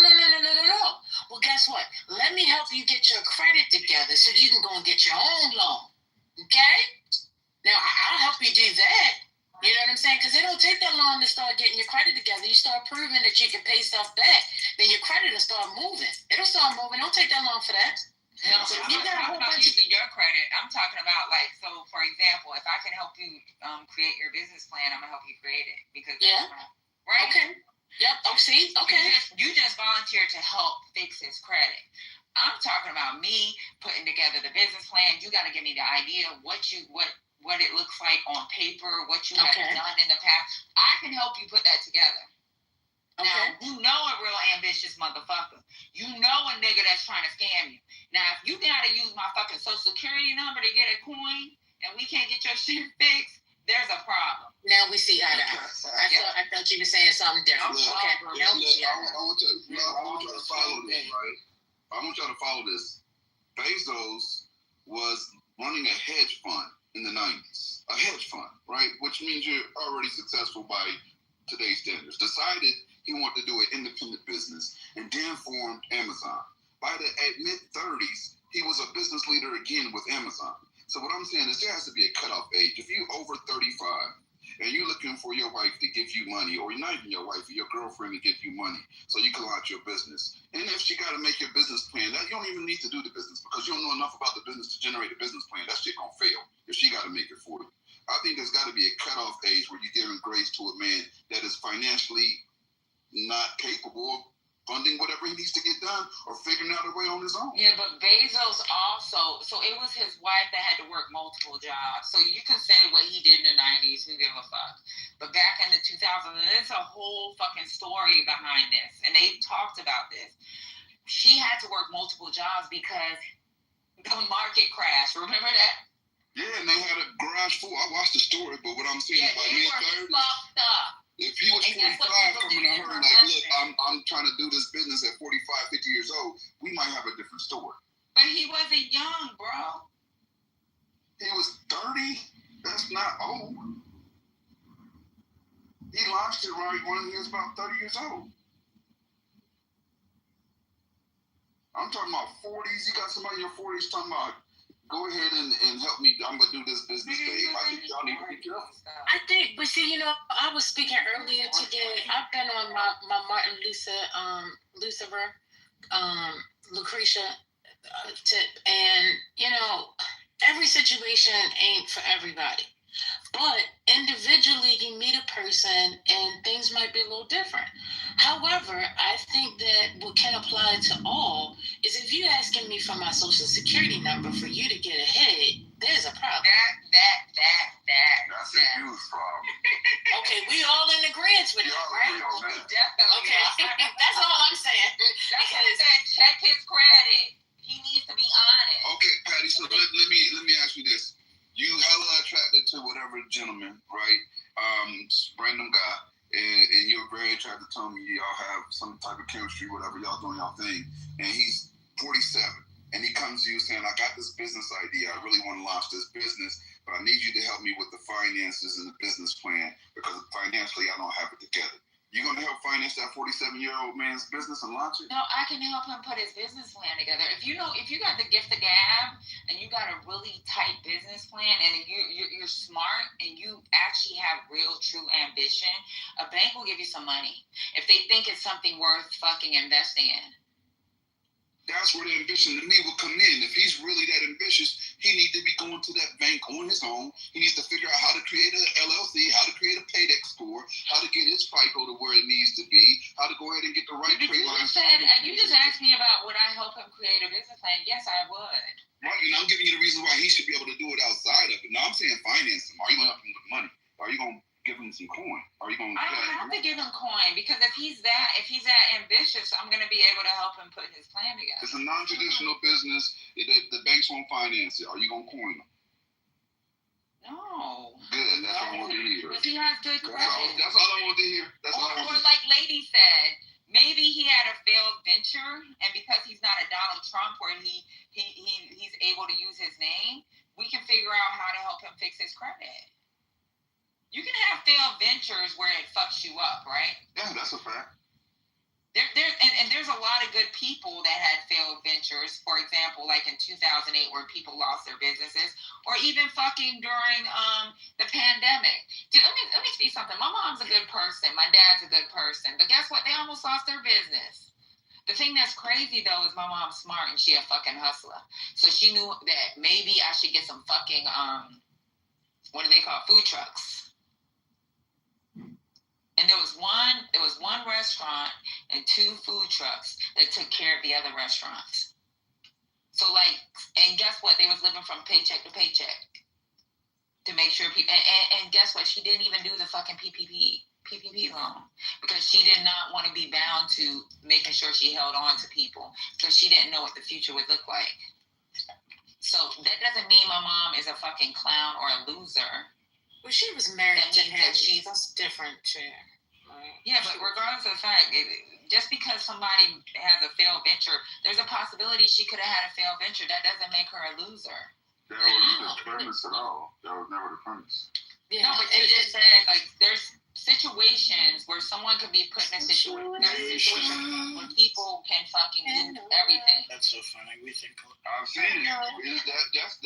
Well, guess what? Let me help you get your credit together so you can go and get your own loan. Okay? Now, I'll help you do that. You know what I'm saying? Because it don't take that long to start getting your credit together. You start proving that you can pay stuff back, then your credit will start moving. It'll start moving. It don't take that long for that. No, so I'm not talking about using your credit. I'm talking about, like, so for example, if I can help you create your business plan, I'm gonna help you create it because right. Okay. Yep. Oh, see. Okay. You just volunteered to help fix his credit. I'm talking about me putting together the business plan. You got to give me the idea what it looks like on paper, what you have done in the past. I can help you put that together. Okay. Now, you know a real ambitious motherfucker. You know a nigga that's trying to scam you. Now, if you gotta use my fucking social security number to get a coin and we can't get your shit fixed, there's a problem. Now we see eye to eye. I thought you were saying something different. Okay. I want y'all to follow this, right? I want y'all to follow this. Bezos was running a hedge fund in the 90s. A hedge fund, right? Which means you're already successful by today's standards. Decided he wanted to do an independent business and then formed Amazon. By the mid-30s, he was a business leader again with Amazon. So what I'm saying is there has to be a cutoff age. If you're over 35 and you're looking for your wife to give you money, or not even your wife, or your girlfriend to give you money so you can launch your business, and if she got to make your business plan, you don't even need to do the business because you don't know enough about the business to generate a business plan. That shit gonna fail if she got to make it for you. I think there's got to be a cutoff age where you're giving grace to a man that is financially not capable of funding whatever he needs to get done or figuring out a way on his own. Yeah, but Bezos also, so it was his wife that had to work multiple jobs. So you can say what he did in the 90s, who give a fuck. But back in the 2000s, there's a whole fucking story behind this. And they talked about this. She had to work multiple jobs because the market crashed. Remember that? Yeah, and they had a garage full. I watched the story, but what I'm saying is by mid-30s, fucked up. If he was 45 coming to her like, look, I'm trying to do this business at 45, 50 years old, we might have a different story. But he wasn't young, bro. He was 30? That's not old. He launched it right when he was about 30 years old. I'm talking about 40s. You got somebody in your 40s talking about, go ahead and help me. I'm going to do this business thing. I think y'all need to be careful. I think, but see, I was speaking earlier today. I've been on my Martin Lucifer, Lucretia tip. And, every situation ain't for everybody. But individually, you meet a person and things might be a little different. However, I think that what can apply to all is if you're asking me for my social security number for you to get ahead, there's a problem. That's a huge problem. Okay, we all in agreement with it, right? Definitely. Okay, that's all I'm saying. Because check his credit. He needs to be honest. Okay, Patty. So let me ask you this: you hella attracted to whatever gentleman, right? Random guy, and you're very attracted to him. Y'all have some type of chemistry, whatever y'all doing y'all thing, and he's 47, and he comes to you saying, "I got this business idea. I really want to launch this business, but I need you to help me with the finances and the business plan because financially I don't have it together." You gonna help finance that 47-year-old man's business and launch it? No, I can help him put his business plan together. If you got the gift of gab and you got a really tight business plan and you're smart and you actually have real true ambition, a bank will give you some money if they think it's something worth fucking investing in. That's where the ambition to me will come in. If he's really that ambitious, he needs to be going to that bank on his own. He needs to figure out how to create an LLC, how to create a paydex score, how to get his FICO to where it needs to be, how to go ahead and get the right credit line. You just asked me about would I help him create a business plan. Yes, I would. Right, and I'm giving you the reason why he should be able to do it outside of it. Now I'm saying finance him. Are you going to help him with money? Are you going to give him some coin? Are you going to? I don't have to give him coin because if he's that ambitious, I'm going to be able to help him put his plan together. It's a non-traditional business. The banks won't finance it. Are you going to coin him? No. Good. That's all I want to hear. Because he has good credit. That's all I want to hear. That's all I want to hear. Or like Lady said, maybe he had a failed venture, and because he's not a Donald Trump where he's able to use his name, we can figure out how to help him fix his credit. You can have failed ventures where it fucks you up, right? Yeah, that's a fact. There's a lot of good people that had failed ventures. For example, like in 2008 where people lost their businesses, or even fucking during the pandemic. Dude, let me say something. My mom's a good person. My dad's a good person. But guess what? They almost lost their business. The thing that's crazy though is my mom's smart and she a fucking hustler. So she knew that maybe I should get some fucking what do they call it? Food trucks. And there was one restaurant and 2 food trucks that took care of the other restaurants. So and guess what? They was living from paycheck to paycheck to make sure people. And guess what? She didn't even do the fucking PPP loan because she did not want to be bound to making sure she held on to people because she didn't know what the future would look like. So that doesn't mean my mom is a fucking clown or a loser. Well, she was married to him. That's different too. Right? Yeah, but regardless of the fact, just because somebody has a failed venture, there's a possibility she could have had a failed venture. That doesn't make her a loser. That wasn't the premise at all. That was never the premise. Yeah, no, but they just said there's situations where someone could be put in a situation. There's situations when people can fucking do everything. That's so funny. We think. I've seen it.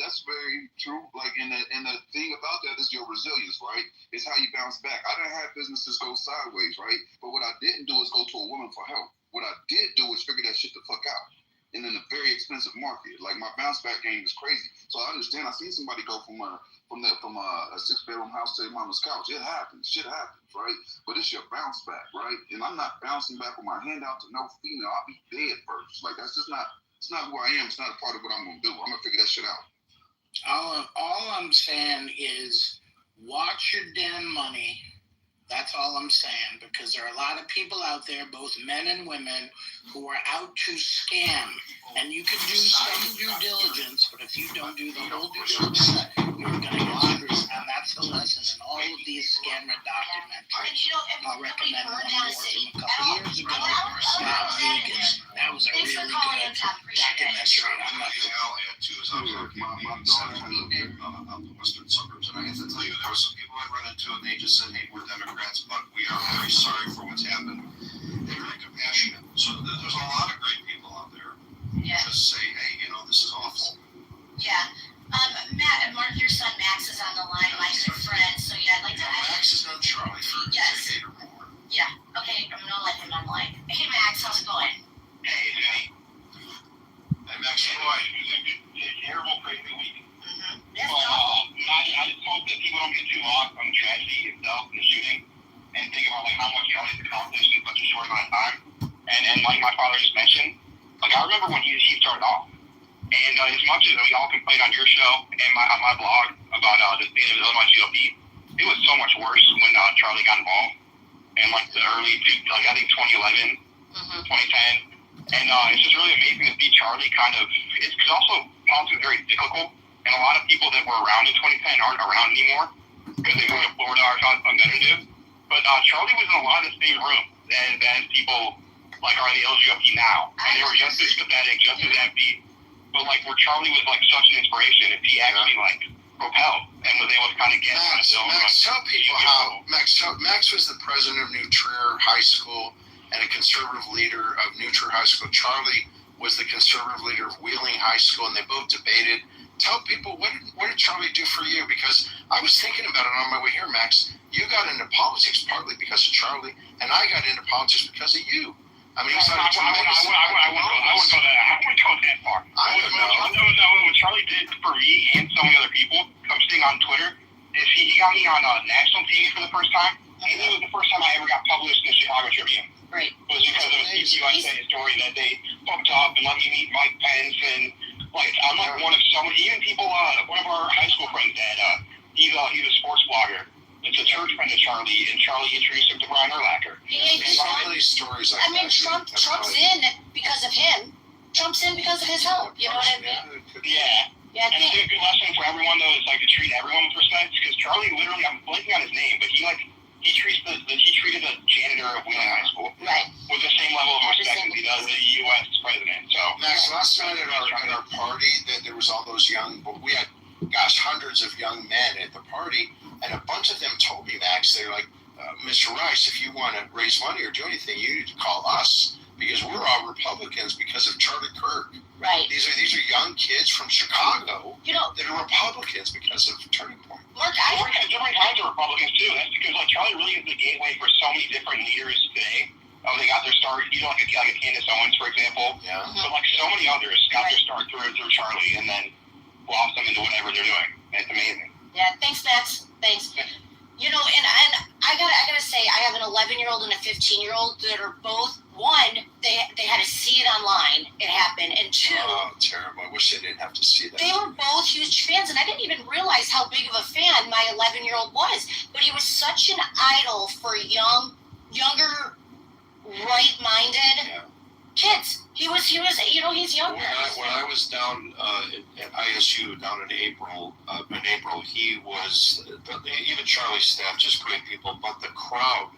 That's very true. Like, and the thing about that is your resilience, right? It's how you bounce back. I done had businesses go sideways, right? But what I didn't do is go to a woman for help. What I did do is figure that shit the fuck out. And in a very expensive market, like my bounce back game is crazy. So I understand. I seen somebody go from a 6-bedroom house to their mama's couch. It happens. Shit happens, right? But it's your bounce back, right? And I'm not bouncing back with my hand out to no female. I'll be dead first. Like that's just not. It's not who I am. It's not a part of what I'm gonna do. I'm gonna figure that shit out. All I'm saying is watch your damn money. That's all I'm saying, because there are a lot of people out there, both men and women, who are out to scam. And you can do some due diligence, but if you don't do the whole due diligence, you're going to get screwed. And that's the lesson in all of these scammer documentaries. I'll recommend one more from a couple years ago, Las Vegas. That was a really good documentary. I'm not up the western suburbs, and I have to tell you, there were some people I run into, and they just said, "Hey, we're Democrats, but we are very sorry for what's happened." They're very compassionate. So there's a lot of great people out there. Yeah. Just say, "Hey, this is awful." Yeah. Matt, Mark, your son Max is on the line, my good friend. So yeah, I'd like to. Max is on Charlie for yes. a report. Yeah. Okay, I'm gonna let him on the line. Hey, Max, how's it going? Hey, Danny. Hey, Max, boy, terrible, crazy week. Mm-hmm. Yes, I just hope that people don't get as much as we all complain on your show and on my blog about the state of Illinois GOP, it was so much worse when Charlie got involved in like the early, like I think 2011, 2010, and it's just really amazing to see Charlie kind of. It's because also politics is very cyclical, and a lot of people that were around in 2010 aren't around anymore because they moved to Florida or something better to do. But Charlie was in a lot of the same room as people like are in the LGOP now, and they were just as pathetic, just as empty. But like where Charlie was like such an inspiration, if he actually like propelled and was able to kind of get Max, tell people how Max was the president of New Trier High School and a conservative leader of New Trier High School. Charlie was the conservative leader of Wheeling High School, and they both debated. Tell people what did Charlie do for you? Because I was thinking about it on my way here, Max. You got into politics partly because of Charlie, and I got into politics because of you. I mean, I wouldn't go that far. What Charlie did for me and so many other people, I'm seeing on Twitter, is he got me on national TV for the first time. And it was the first time I ever got published in the Chicago Tribune. Right. It was because of the USA story that they hooked up and let me meet Mike Pence and like I'm like one of so many, even people. One of our high school friends, Dad, he's a sports blogger. It's a church friend of Charlie, and Charlie introduced him to Brian Urlacher. Stories like I mean, Trump's in because of him. Trump's in because of his help. You know what I mean? Yeah. Yeah, and it's a good lesson for everyone, though, is like to treat everyone with respect. Because Charlie, literally, I'm blanking on his name, but he treated the janitor of Wheeling High School with the same level of respect as he does the U.S. president. So Max, last night at our party, there was all those young. We had hundreds of young men at the party, and a bunch of them told me, Max, they're like, Mr. Rice, if you want to raise money or do anything, you need to call us because we're all Republicans because of Charlie Kirk. Right. These are young kids from Chicago that are Republicans because of Turning Point. Mark, different kinds of Republicans too. That's because like Charlie really is the gateway for so many different leaders today. They got their start, like a Candace Owens, for example. Yeah. But like so many others got their start through Charlie, and then blossom into whatever they're doing. It's amazing. Yeah. Thanks, Max. Thanks. And I gotta say, I have an 11-year-old and a 15-year-old that are both, one, they had to see it online, it happened, and two, oh, terrible. I wish they didn't have to see that. They were both huge fans, and I didn't even realize how big of a fan my 11-year-old was, but he was such an idol for younger, right-minded kids. He's younger. When I was down at ISU down in April, he was, even Charlie's staff, just great people, but the crowd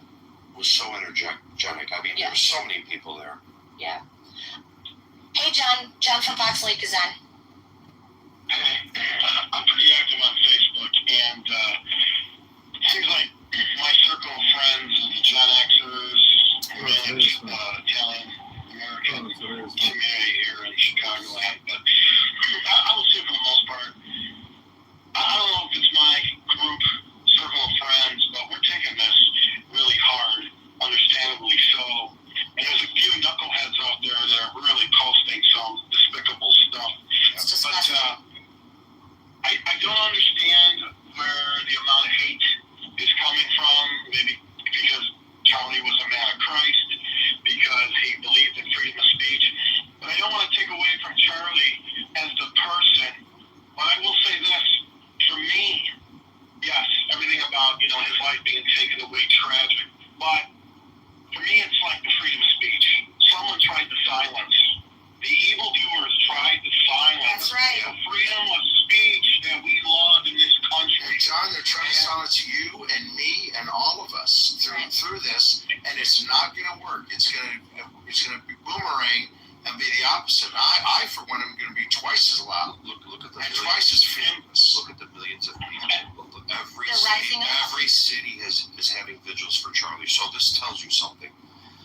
was so energetic. I mean, there were so many people there. Yeah. Hey, John. John from Fox Lake is on. Hey, I'm pretty active on Facebook, and it seems like my circle of friends, the Gen Xers, and Italian American community here in Chicagoland, but I would say for the most part, I don't know if it's my group, circle of friends, but we're taking this really hard, understandably so. And there's a few knuckleheads out there that are really posting some despicable stuff. But I don't understand where the amount of hate is coming from. Maybe because Charlie was a man of Christ, because he believed in freedom of speech. But I don't want to take away from Charlie as the person. But I will say this, for me, yes, everything about his life being taken away tragic. But for me, it's like the freedom of speech. Someone tried to silence. The evildoers tried to silence the freedom of speech that we love in this country. John, they're trying to silence you and me and all of us through this, and it's not going to work. It's going to be boomerang and be the opposite. I for one, am going to be twice as loud. Look at the twice as famous. Look at the millions of people. Every city is having vigils for Charlie. So this tells you something.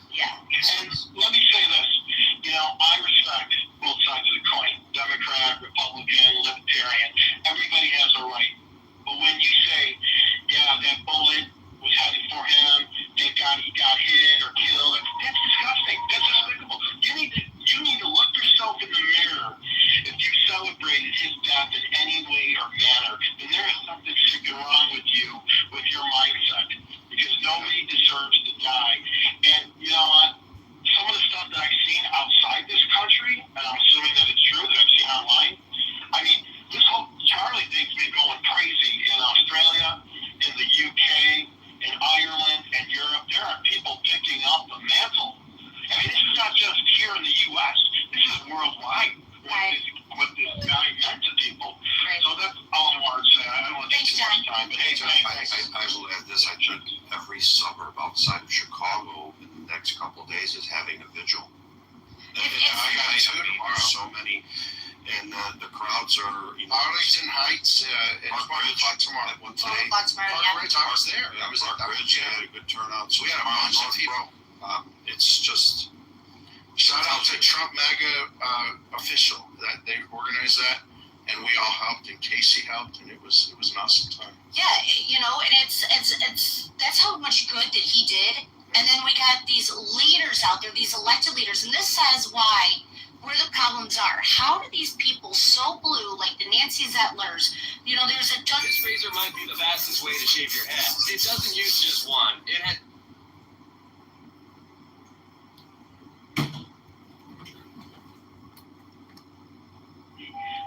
Yeah. And let me say this. I respect both sides of the coin. Democrat, Republican, Libertarian. Everybody has a right. But when you say, that bullet was headed for him, thank God he got hit or killed, that's disgusting. That's despicable. You need to look yourself in the mirror. If you celebrated his death in any way or manner, then there is something sick and wrong with you, with your mindset. Because nobody deserves to die. And you know what? Some of the stuff that I've seen outside this country, and I'm assuming that it's true, that I've seen online, every suburb outside of Chicago in the next couple of days is having a vigil. I gotta tell you, there's so many, and the crowds are, Arlington Heights, Park Ridge, tomorrow. at one today. Park Ridge, I was there. I was at Park Ridge, had a good turnout. So we had a bunch of people. It's just, shout out to Trump MAGA official that they organized that, and we all helped, and Casey helped, and it was an awesome time. Yeah, and it's that's how much good that he did. And then we got these leaders out there, these elected leaders, and this says where the problems are. How do these people so blue, like the Nancy Zettlers, there's a ton. This razor might be the fastest way to shave your head. It doesn't use just one. It has.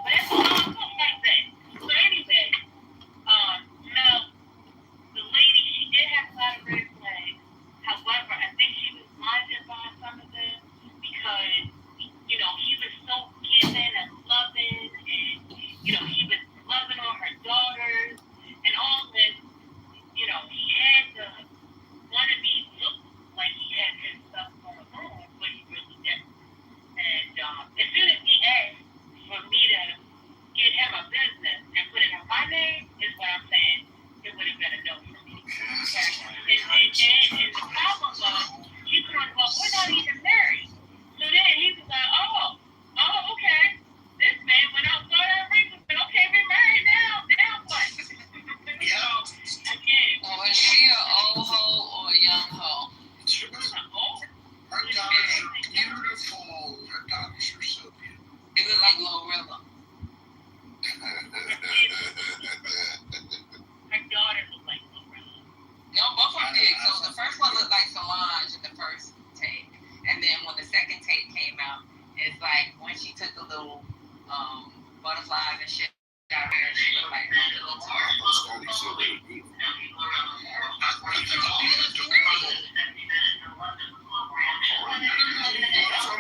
But it's also like that. So anyway, now the lady, she did have a lot of red flags. However, I think she was blinded by some of this because, he was so giving and loving, and he was loving on her daughters and all this. He had to want to look like he had his stuff going on, but he really didn't. And as soon as he asked for me to get him a business and put it in my name, is what I'm saying. It would have been a no for me. And the problem was, he was like, well, we're not even married. So then he was like, oh, okay. This man went out and started a ring. Okay, we're married now. Now what? Again. Well, is she an old hoe or a young hoe? She was old. Her daughters are beautiful. Her daughters are so beautiful. It looked like Glorilla. My daughter looked like Glorilla. No, both of them did. So the first one looked like Solange in the first tape. And then when the second tape came out, it's like when she took the little butterflies and shit out of her, she looked like a little That's why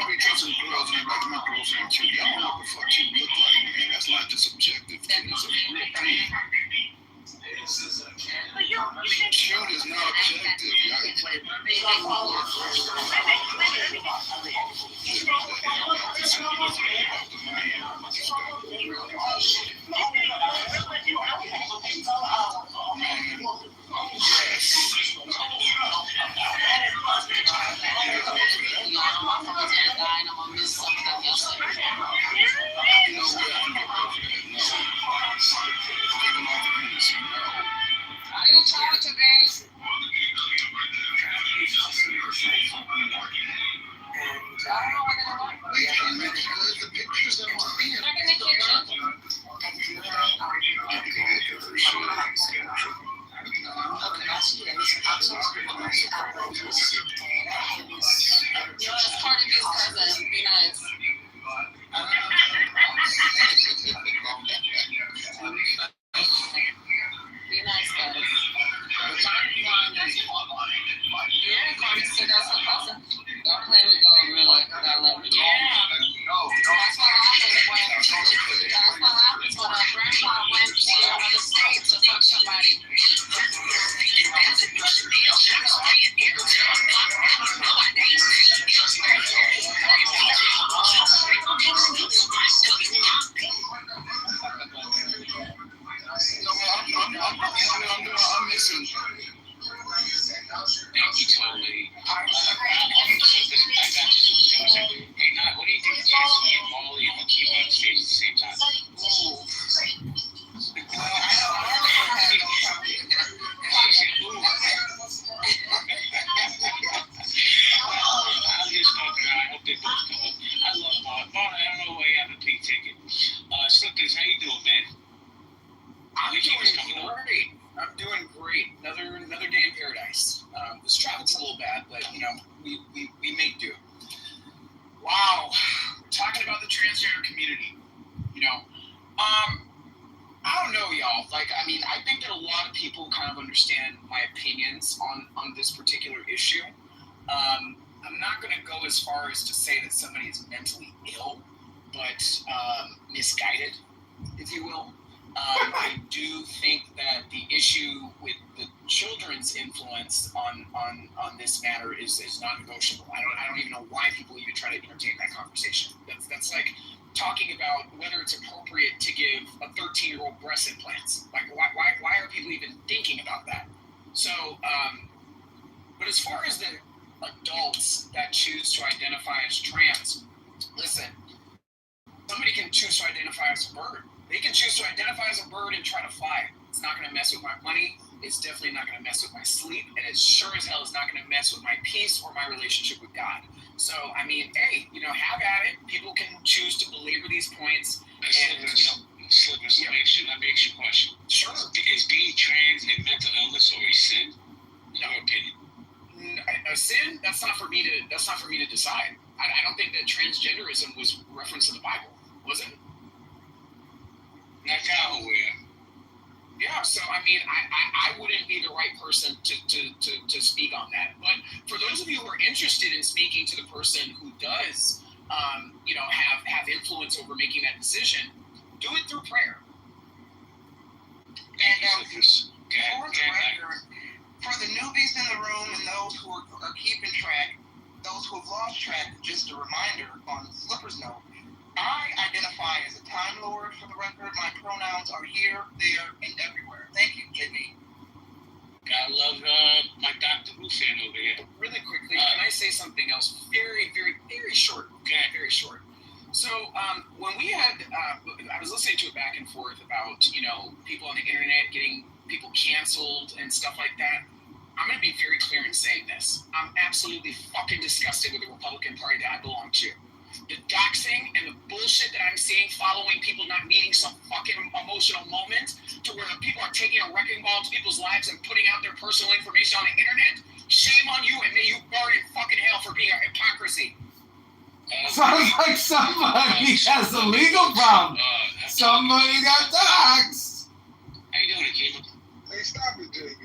we trusting girls and like my girlfriend too. Y'all know what the fuck you look like, man. That's not just subjective. It's a real thing. Cute is not objective. I didn't talk to guys. It's part of his cousin. Be nice. Be nice, guys. Yeah, Cardi said that's her cousin. Don't play with Gorilla, because I love you. Yeah. That's what happens when a grandpa went to another state to fuck somebody. I'm missing. Thank you, Tony. I got you. Hey, Nat, what do you think of Jason and Molly and keep on stage at the same time? I'm just talking. I hope they both come up. I love Mark. Mark, I don't know why you have a pink ticket. Slippers, how you doing, man? I'm doing great. I'm doing great. Another day in paradise. This traffic's a little bad, but we make do. Wow, we're talking about the transgender community. I don't know, y'all. I think that a lot of people kind of understand my opinions on this particular issue. I'm not going to go as far as to say that somebody is mentally ill, but misguided, if you will. I do think that the issue with the children's influence on this matter is not negotiable. I don't even know why people even try to entertain that conversation. That's like talking about whether it's appropriate to give a 13-year-old breast implants. Like why are people even thinking about that? So, but as far as the adults that choose to identify as trans, listen, somebody can choose to identify as a bird. They can choose to identify as a bird and try to fly. It's not going to mess with my money. It's definitely not going to mess with my sleep. And it sure as hell is not going to mess with my peace or my relationship with God. So, I mean, hey, have at it. People can choose to belabor these points. And, Slippers, let me ask you a question. Sure. Is being trans a mental illness or a sin? In your opinion? A sin? That's not for me to decide. I don't think that transgenderism was referenced in the Bible, was it? Not that I'm aware. Yeah, so I mean, I wouldn't be the right person to speak on that. But for those of you who are interested in speaking to the person who does, have influence over making that decision, do it through prayer. And for the newbies in the room and those who are keeping track, those who have lost track, just a reminder on Slipper's note, I identify as a Time Lord for the record. My pronouns are here, there, and everywhere. Thank you, JB. I love my Dr. Who fan over here. Really quickly, can I say something else? Very, very, very short. Okay, very short. So when we had, I was listening to it back and forth about, people on the internet getting people canceled and stuff like that. I'm going to be very clear in saying this. I'm absolutely fucking disgusted with the Republican Party that I belong to. The doxing and the bullshit that I'm seeing following people not needing some fucking emotional moment to where people are taking a wrecking ball to people's lives and putting out their personal information on the internet. Shame on you, and may you burn in fucking hell for being a hypocrisy. Sounds like somebody has a legal problem. Somebody got doxxed. How you doing, Akima? Hey, stop it, JB.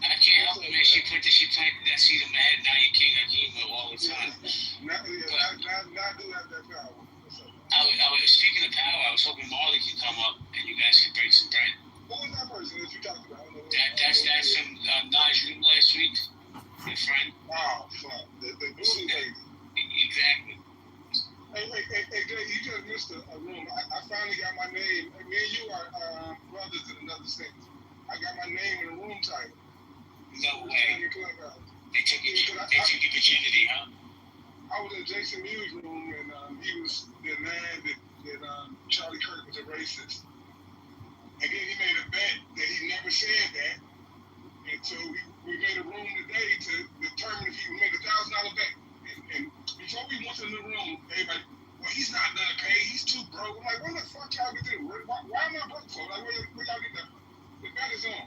I can't help it, man. She planted that seed in my head. Now you king Akima all the time. Not do have that power. I was speaking of power. I was hoping Marley could come up and you guys could break some bread. Who was that person that you talked about? That's from Naj room last week. Your friend. Oh, fuck. The blue lady. Exactly. Hey, Jay, you just missed a room. I finally got my name. Me and you are brothers in another state. I got my name in the room title. No way. They took your virginity, huh? I was in Jason Mewes' room, and he was denying that Charlie Kirk was a racist. And then he made a bet that he never said that. And so we made a room today to determine if he would make $1,000 bet. And before we went to the room, everybody, well, he's not gonna pay. He's too broke. I'm like, where the fuck y'all get this? Why am I broke for? Like, where y'all get that? The bet is on.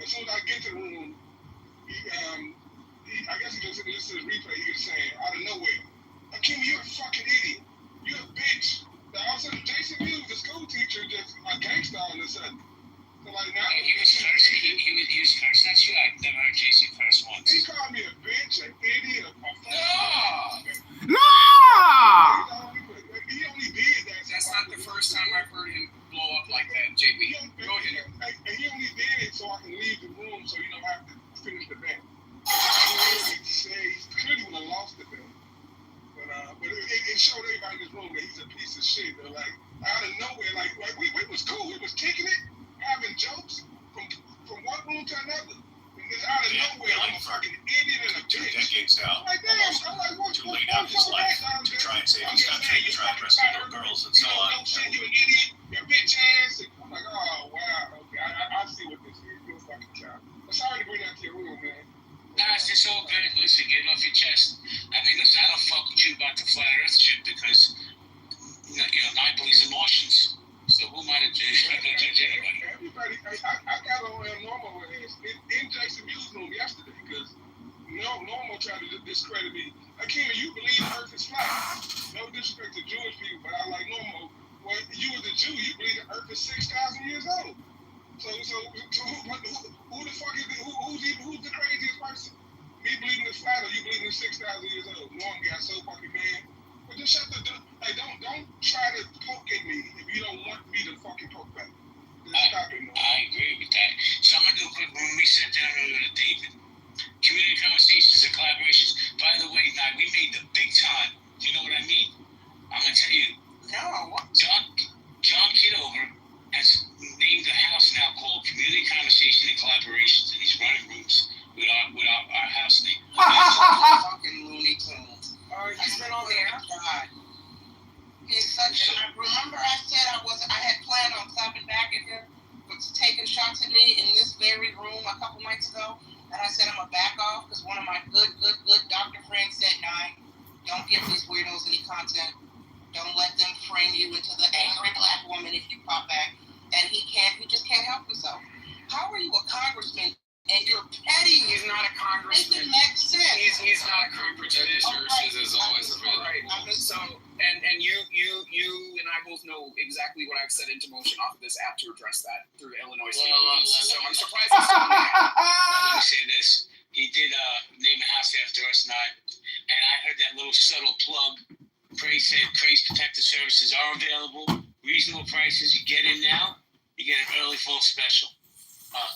As soon as I get to the room, I guess he just listened to the replay. He was saying out of nowhere, Akeem, you're a fucking idiot. You're a bitch. All of a sudden, Jason Mewes, the school teacher, just a gangster all of a sudden. So like now, he was cursing. He was cursing at you. I've never heard Jason curse once. He called me a bitch, an idiot, a fucking. No! He only did that. That's not the first time I've heard him blow up like that, JB. Go ahead. And he only did it so I can leave the room so you don't have to finish the bet. He clearly would have lost the bet. But it showed everybody in this room that he's a piece of shit. They're like, out of nowhere, like we was cool. We was kicking it, having jokes from one room to another. It's out of nowhere. I'm a fucking idiot and a bitch. 2 decades now, like, damn, I'm like, what's to lay down his life to try and save his country, to try and rescue little girls and so on. Don't say you're an idiot, you're a bitch ass. I'm like, oh, wow, okay, I see what this is. You're a fucking child. I'm sorry to bring that to your room, man. Nah, it's all good. Listen, get it off your chest. I mean, listen, I don't fuck with you about the flat earth shit because, I believe in Martians. So who am I to judge anybody? Everybody, I got on Normal in Jason Mewes' room yesterday because Normal tried to discredit me. Akeem, you believe the earth is flat. No disrespect to Jewish people, but I like Normal. Well, you as a Jew, you believe the earth is 6,000 years old. So who the fuck is who's the craziest person? Me believing it's flat or you believing it's 6,000 years old? Norm got so fucking mad. But just shut the door. Like, don't try to poke at me if you don't want me to fucking poke back. Just stop it, Norm. I agree with that. So So I'm gonna do a quick when we sat down earlier with David. Community conversations and collaborations. By the way, now we made the big time. Do you know what I mean? I'm gonna tell you. No. John Kitover has named a house now called Community Conversation and Collaborations, and he's running rooms with our house name. Fucking Looney Tunes. He's been on there. God. He's such. Remember, I said I had planned on clapping back at him for taking shots at me in this very room a couple nights ago, and I said I'm gonna back off because one of my good doctor friends said, "Nine, don't give these weirdos any content. Don't let them frame you into the angry black woman if you pop back." And he just can't help himself. How are you a congressman and you're petty? He's not a congressman. It makes sense. He's not a congressman. Services is always available. Right. So, and you and I both know exactly what I've set into motion off of this app to address that through Illinois State Police. So I'm surprised. Let me say this. He did name a house after us, not, and I heard that little subtle plug. Praise said Praise Protective Services are available. Reasonable prices. You get in now, you get an early fall special.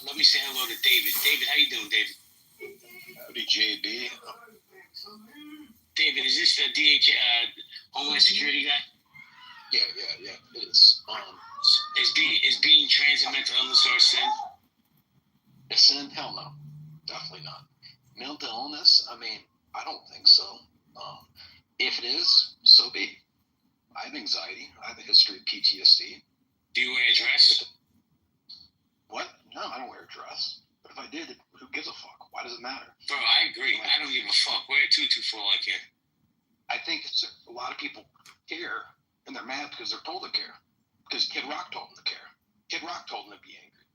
Let me say hello to David. David, how you doing, David? Howdy, JB. David, is this the Homeland Security guy? Yeah, it is. Is being trans a mental illness or a sin? A sin? Hell no. Definitely not. Mental illness? I mean, I don't think so. If it is, so be it. I have anxiety. I have a history of PTSD. Do you wear a dress? What? No, I don't wear a dress. But if I did, who gives a fuck? Why does it matter? Bro, I agree. I don't give a fuck. Wear a tutu for all I care. I think a lot of people care, and they're mad because they're told to care. Because Kid Rock told them to care. Kid Rock told them to be angry.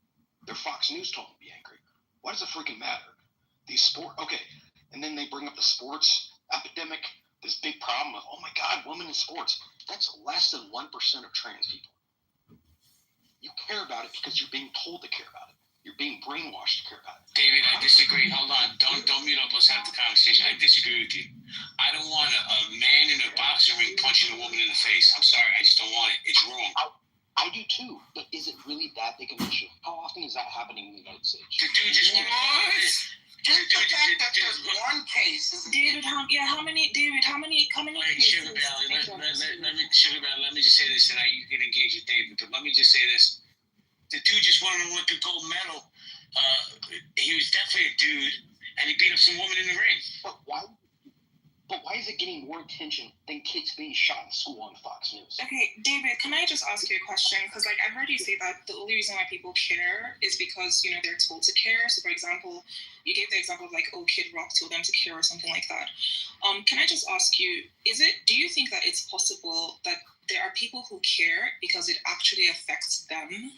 Their Fox News told them to be angry. Why does it freaking matter? Okay, and then they bring up the sports epidemic, this big problem of, oh my God, women in sports. That's less than 1% of trans people. You care about it because you're being told to care about it. You're being brainwashed to care about it. David, I disagree. Hold on. Don't mute up. Let's have the conversation. I disagree with you. I don't want a man in a boxing ring punching a woman in the face. I'm sorry. I just don't want it. It's wrong. I do too. But is it really that big of an issue? How often is that happening in the United States? The dude just want to Just the fact that there's one case is David, how many cases? Sugar Bell, let me just say this, and you can engage with David, but let me just say this. The dude just won an Olympic gold medal. He was definitely a dude, and he beat up some woman in the ring. But why is it getting more attention than kids being shot in school on Fox News? Okay, David, can I just ask you a question? Because I've heard you say that the only reason why people care is because, they're told to care. So, for example, you gave the example of Kid Rock told them to care or something like that. Can I just ask you, do you think that it's possible that there are people who care because it actually affects them?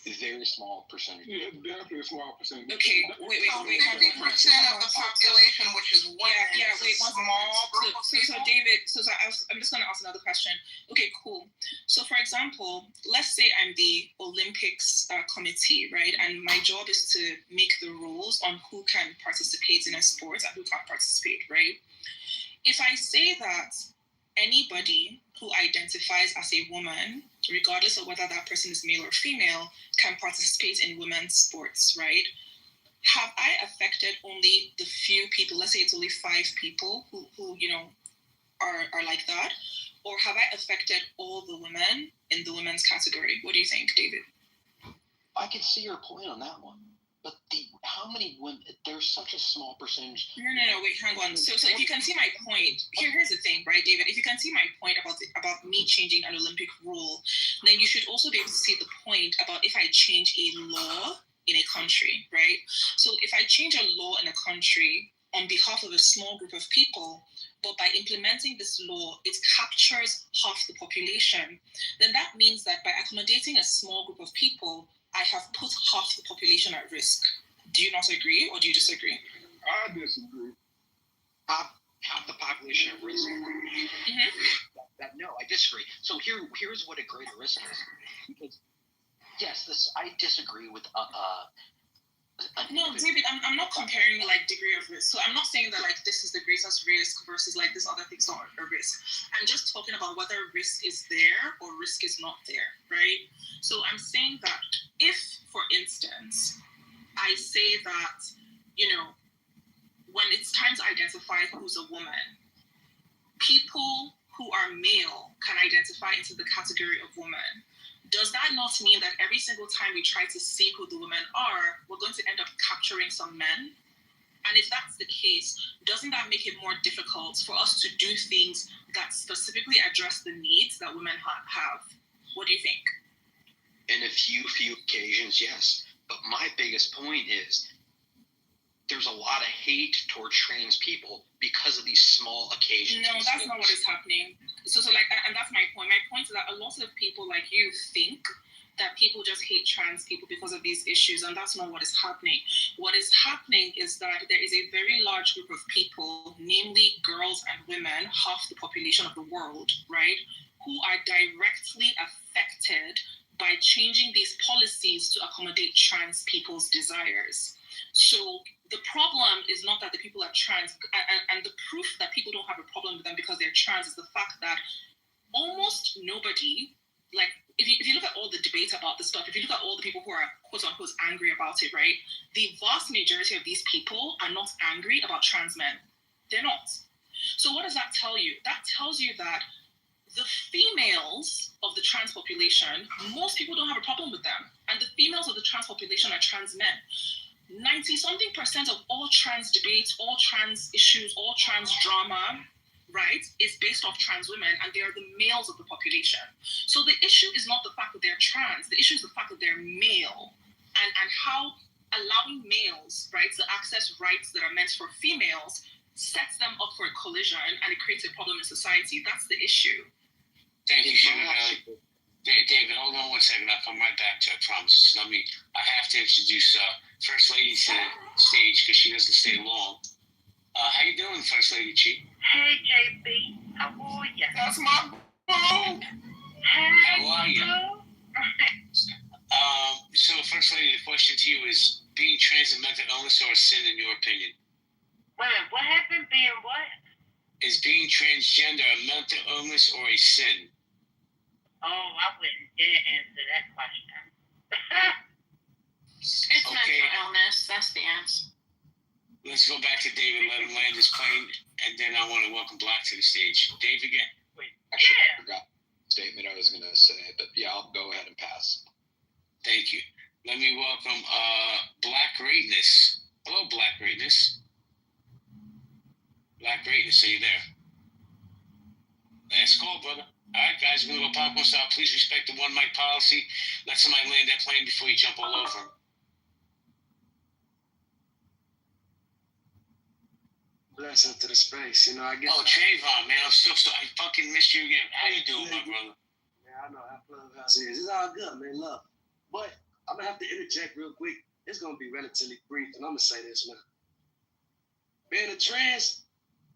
A very small percentage. Yeah, definitely a small percentage. Okay, wait. 50% of the population, which is one small group of people. So David, I'm just going to ask another question. Okay, cool. So for example, let's say I'm the Olympics committee, right? And my job is to make the rules on who can participate in a sport and who can't participate, right? If I say that anybody who identifies as a woman, regardless of whether that person is male or female, can participate in women's sports, right? Have I affected only the few people, let's say it's only 5 people who are like that? Or have I affected all the women in the women's category? What do you think, David? I can see your point on that one. But how many women, there's such a small percentage. No, wait, hang on. So if you can see my point, here's the thing, right, David? If you can see my point about me changing an Olympic rule, then you should also be able to see the point about if I change a law in a country, right? So if I change a law in a country on behalf of a small group of people, but by implementing this law, it captures half the population, then that means that by accommodating a small group of people, I have put half the population at risk. Do you not agree, or do you disagree? I disagree. Half the population at risk? Mm-hmm. No, I disagree. So here's what a greater risk is. Because, yes, I disagree with No, David, I'm not comparing like degree of risk. So I'm not saying that like this is the greatest risk versus like this other thing's not a risk. I'm just talking about whether risk is there or risk is not there, right? So I'm saying that if, for instance, I say that, when it's time to identify who's a woman, people who are male can identify into the category of woman. Does that not mean that every single time we try to see who the women are, we're going to end up capturing some men? And if that's the case, doesn't that make it more difficult for us to do things that specifically address the needs that women have? What do you think? In a few occasions, yes. But my biggest point is there's a lot of hate towards trans people because of these small occasions. No, that's not what is happening. So and that's my point. My point is that a lot of people like you think that people just hate trans people because of these issues, and that's not what is happening. What is happening is that there is a very large group of people, namely girls and women, half the population of the world, right, who are directly affected by changing these policies to accommodate trans people's desires. So the problem is not that the people are trans, and the proof that people don't have a problem with them because they're trans is the fact that almost nobody, like, if you look at all the debate about this stuff, if you look at all the people who are quote-unquote angry about it, right, the vast majority of these people are not angry about trans men. They're not. So what does that tell you? That tells you that the females of the trans population, most people don't have a problem with them. And the females of the trans population are trans men. 90-something% of all trans debates, all trans issues, all trans drama, right, is based off trans women, and they are the males of the population. So the issue is not the fact that they're trans, the issue is the fact that they're male, and how allowing males, right, to access rights that are meant for females sets them up for a collision, and it creates a problem in society. That's the issue. Thank you, Sugar. David, hold on 1 second. I'll come right back to you, I promise. I have to introduce First Lady to the stage because she doesn't stay long. How you doing, First Lady Chi? Hey, JB. How are you? That's my boo. How are you? So, First Lady, the question to you is, being trans a mental illness or a sin in your opinion? Wait, what happened? Being what? Is being transgender a mental illness or a sin? Oh, I wouldn't dare answer that question. It's mental illness. That's the answer. Let's go back to David, let him land his plane, and then I want to welcome Black to the stage. Dave again. Wait, actually, I forgot the statement I was going to say, but yeah, I'll go ahead and pass. Thank you. Let me welcome Black Greatness. Hello, Black Greatness. Black Greatness, are you there? Last call, brother. All right, guys, we're going to go popcorn style. Please respect the one mic policy. Let somebody land that plane before you jump all over them. Blessing to the space, I guess. Oh, Trayvon, man, I fucking missed you again. How you doing, my brother? Yeah, I know how Clubhouse is. It's all good, man. Love. But I'm gonna have to interject real quick. It's gonna be relatively brief, and I'm gonna say this, man. Being a trans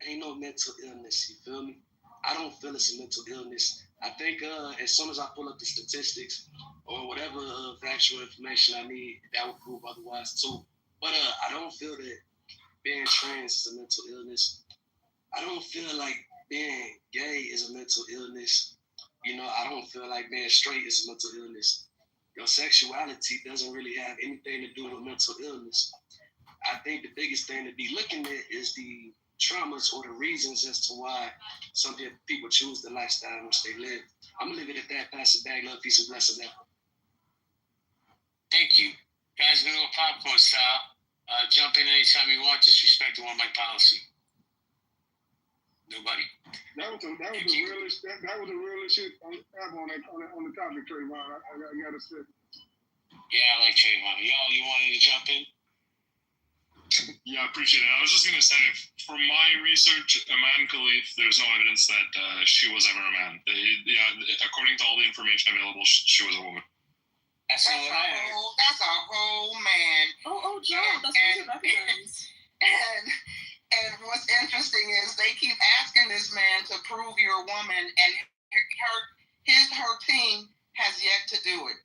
ain't no mental illness. You feel me? I don't feel it's a mental illness. I think as soon as I pull up the statistics or whatever factual information I need, that will prove otherwise too. But I don't feel that being trans is a mental illness. I don't feel like being gay is a mental illness. I don't feel like being straight is a mental illness. Your sexuality doesn't really have anything to do with mental illness. I think the biggest thing to be looking at is the traumas or the reasons as to why some people choose the lifestyle in which they live. I'm going to leave it at that. Pass it back. Love, peace, and blessings. Thank you. Guys, we're going to go popcorn style. Jump in anytime you want. Just respect the one mic policy. Nobody. That was the realest shit ever on the topic, Trayvon. I gotta say. Yeah, I like Trayvon. Y'all, you wanted to jump in? Yeah, I appreciate it. I was just going to say, from my research, Iman Khalif, there's no evidence that she was ever a man. According to all the information available, she was a woman. That's a whole man. Oh, Joe, that's what you recognize. And what's interesting is they keep asking this man to prove you're a woman, and her team has yet to do it.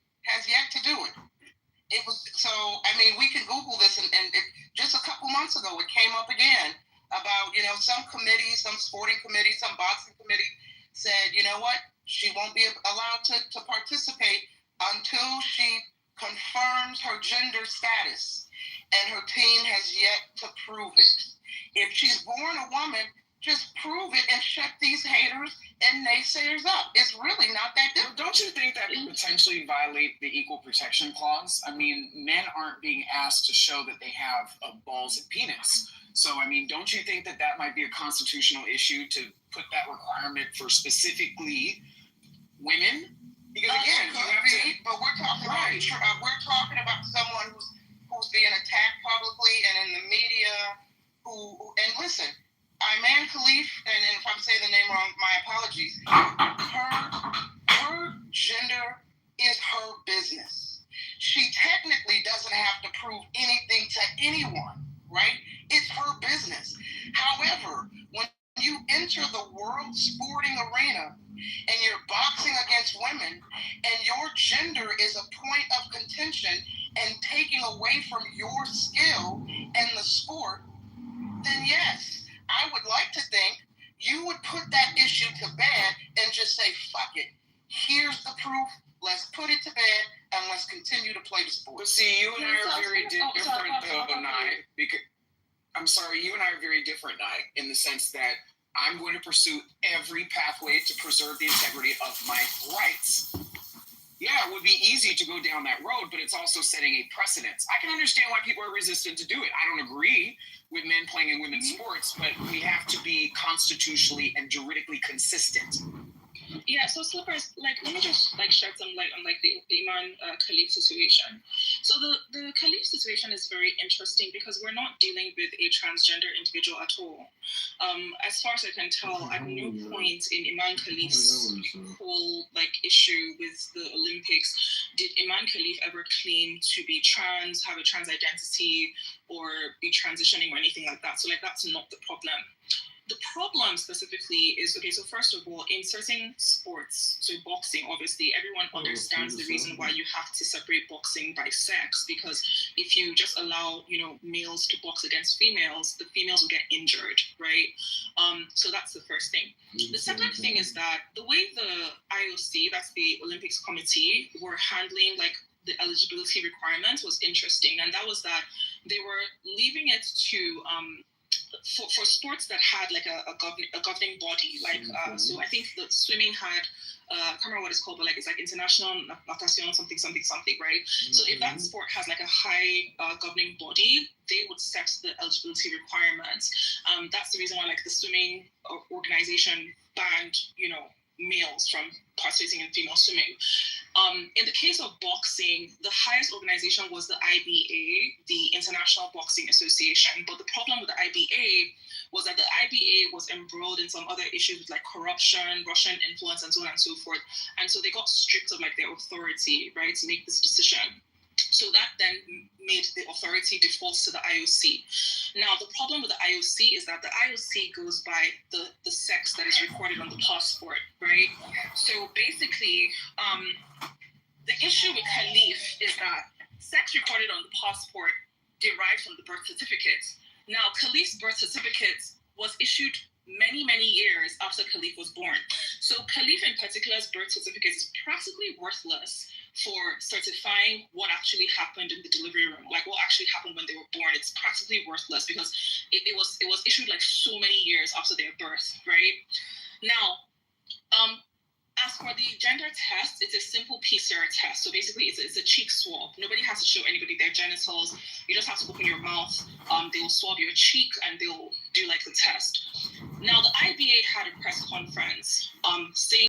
it was, so, I mean, we can Google this, and it, just a couple months ago, it came up again about, you know, some committee, some sporting committee, some boxing committee said, you know what, she won't be allowed to participate until she confirms her gender status, and her team has yet to prove it. If she's born a woman, just prove it and shut these haters and naysayers up. It's really not that difficult. Don't you think that would potentially violate the Equal Protection Clause? I mean, men aren't being asked to show that they have balls and penis. So, I mean, don't you think that that might be a constitutional issue to put that requirement for specifically women? Because again, you have to. But we're talking about someone who's being attacked publicly and in the media. And listen, Iman Khalif, and if I'm saying the name wrong, my apologies. Her gender is her business. She technically doesn't have to prove anything to anyone, right? It's her business. However, when you enter the world sporting arena and you're boxing against women and your gender is a point of contention and taking away from your skill in the sport, then yes, I would like to think you would put that issue to bed and just say, fuck it. Here's the proof. Let's put it to bed and let's continue to play the sport. But see, you and I are very different, though, Nye. Because I'm sorry, you and I are very different, Nye, in the sense that I'm going to pursue every pathway to preserve the integrity of my rights. Yeah, it would be easy to go down that road, but it's also setting a precedence. I can understand why people are resistant to do it. I don't agree with men playing in women's sports, but we have to be constitutionally and juridically consistent. Yeah, so Slippers, like, let me just like shed some light on like the Iman Khalif situation. So the Khalif situation is very interesting because we're not dealing with a transgender individual at all. As far as I can tell, at no point in Iman Khalif's whole like issue with the Olympics did Iman Khalif ever claim to be trans, have a trans identity, or be transitioning or anything like that. So like that's not the problem. The problem specifically is, okay, so first of all, in certain sports, so boxing, obviously, everyone understands the reason why you have to separate boxing by sex, because if you just allow, you know, males to box against females, the females will get injured, right? So that's the first thing. The second thing is that the way the IOC, that's the Olympics Committee, were handling, like, the eligibility requirements was interesting, and that was that they were leaving it to, for sports that had like a governing body, like so I think the swimming had I can't remember what it's called, but like it's like International Natation something, right? So if that sport has like a high governing body, they would set the eligibility requirements. That's the reason why like the swimming organization banned, you know, males from participating in female swimming. In the case of boxing, the highest organization was the IBA, the International Boxing Association. But the problem with the IBA was that the IBA was embroiled in some other issues with like corruption, Russian influence, and so on and so forth. And so they got stripped of like their authority, right, to make this decision. So that then made the authority default to the IOC. Now, the problem with the IOC is that the IOC goes by the sex that is recorded on the passport, right? So basically, the issue with Khalif is that sex recorded on the passport derived from the birth certificate. Now, Khalif's birth certificate was issued many, many years after Khalif was born. So Khalif in particular's birth certificate is practically worthless for certifying what actually happened in the delivery room, like what actually happened when they were born. It's practically worthless because it was issued like so many years after their birth, right? Now, as for the gender test, it's a simple PCR test. So basically, it's a cheek swab. Nobody has to show anybody their genitals. You just have to open your mouth. They will swab your cheek and they'll do like the test. Now, the IBA had a press conference saying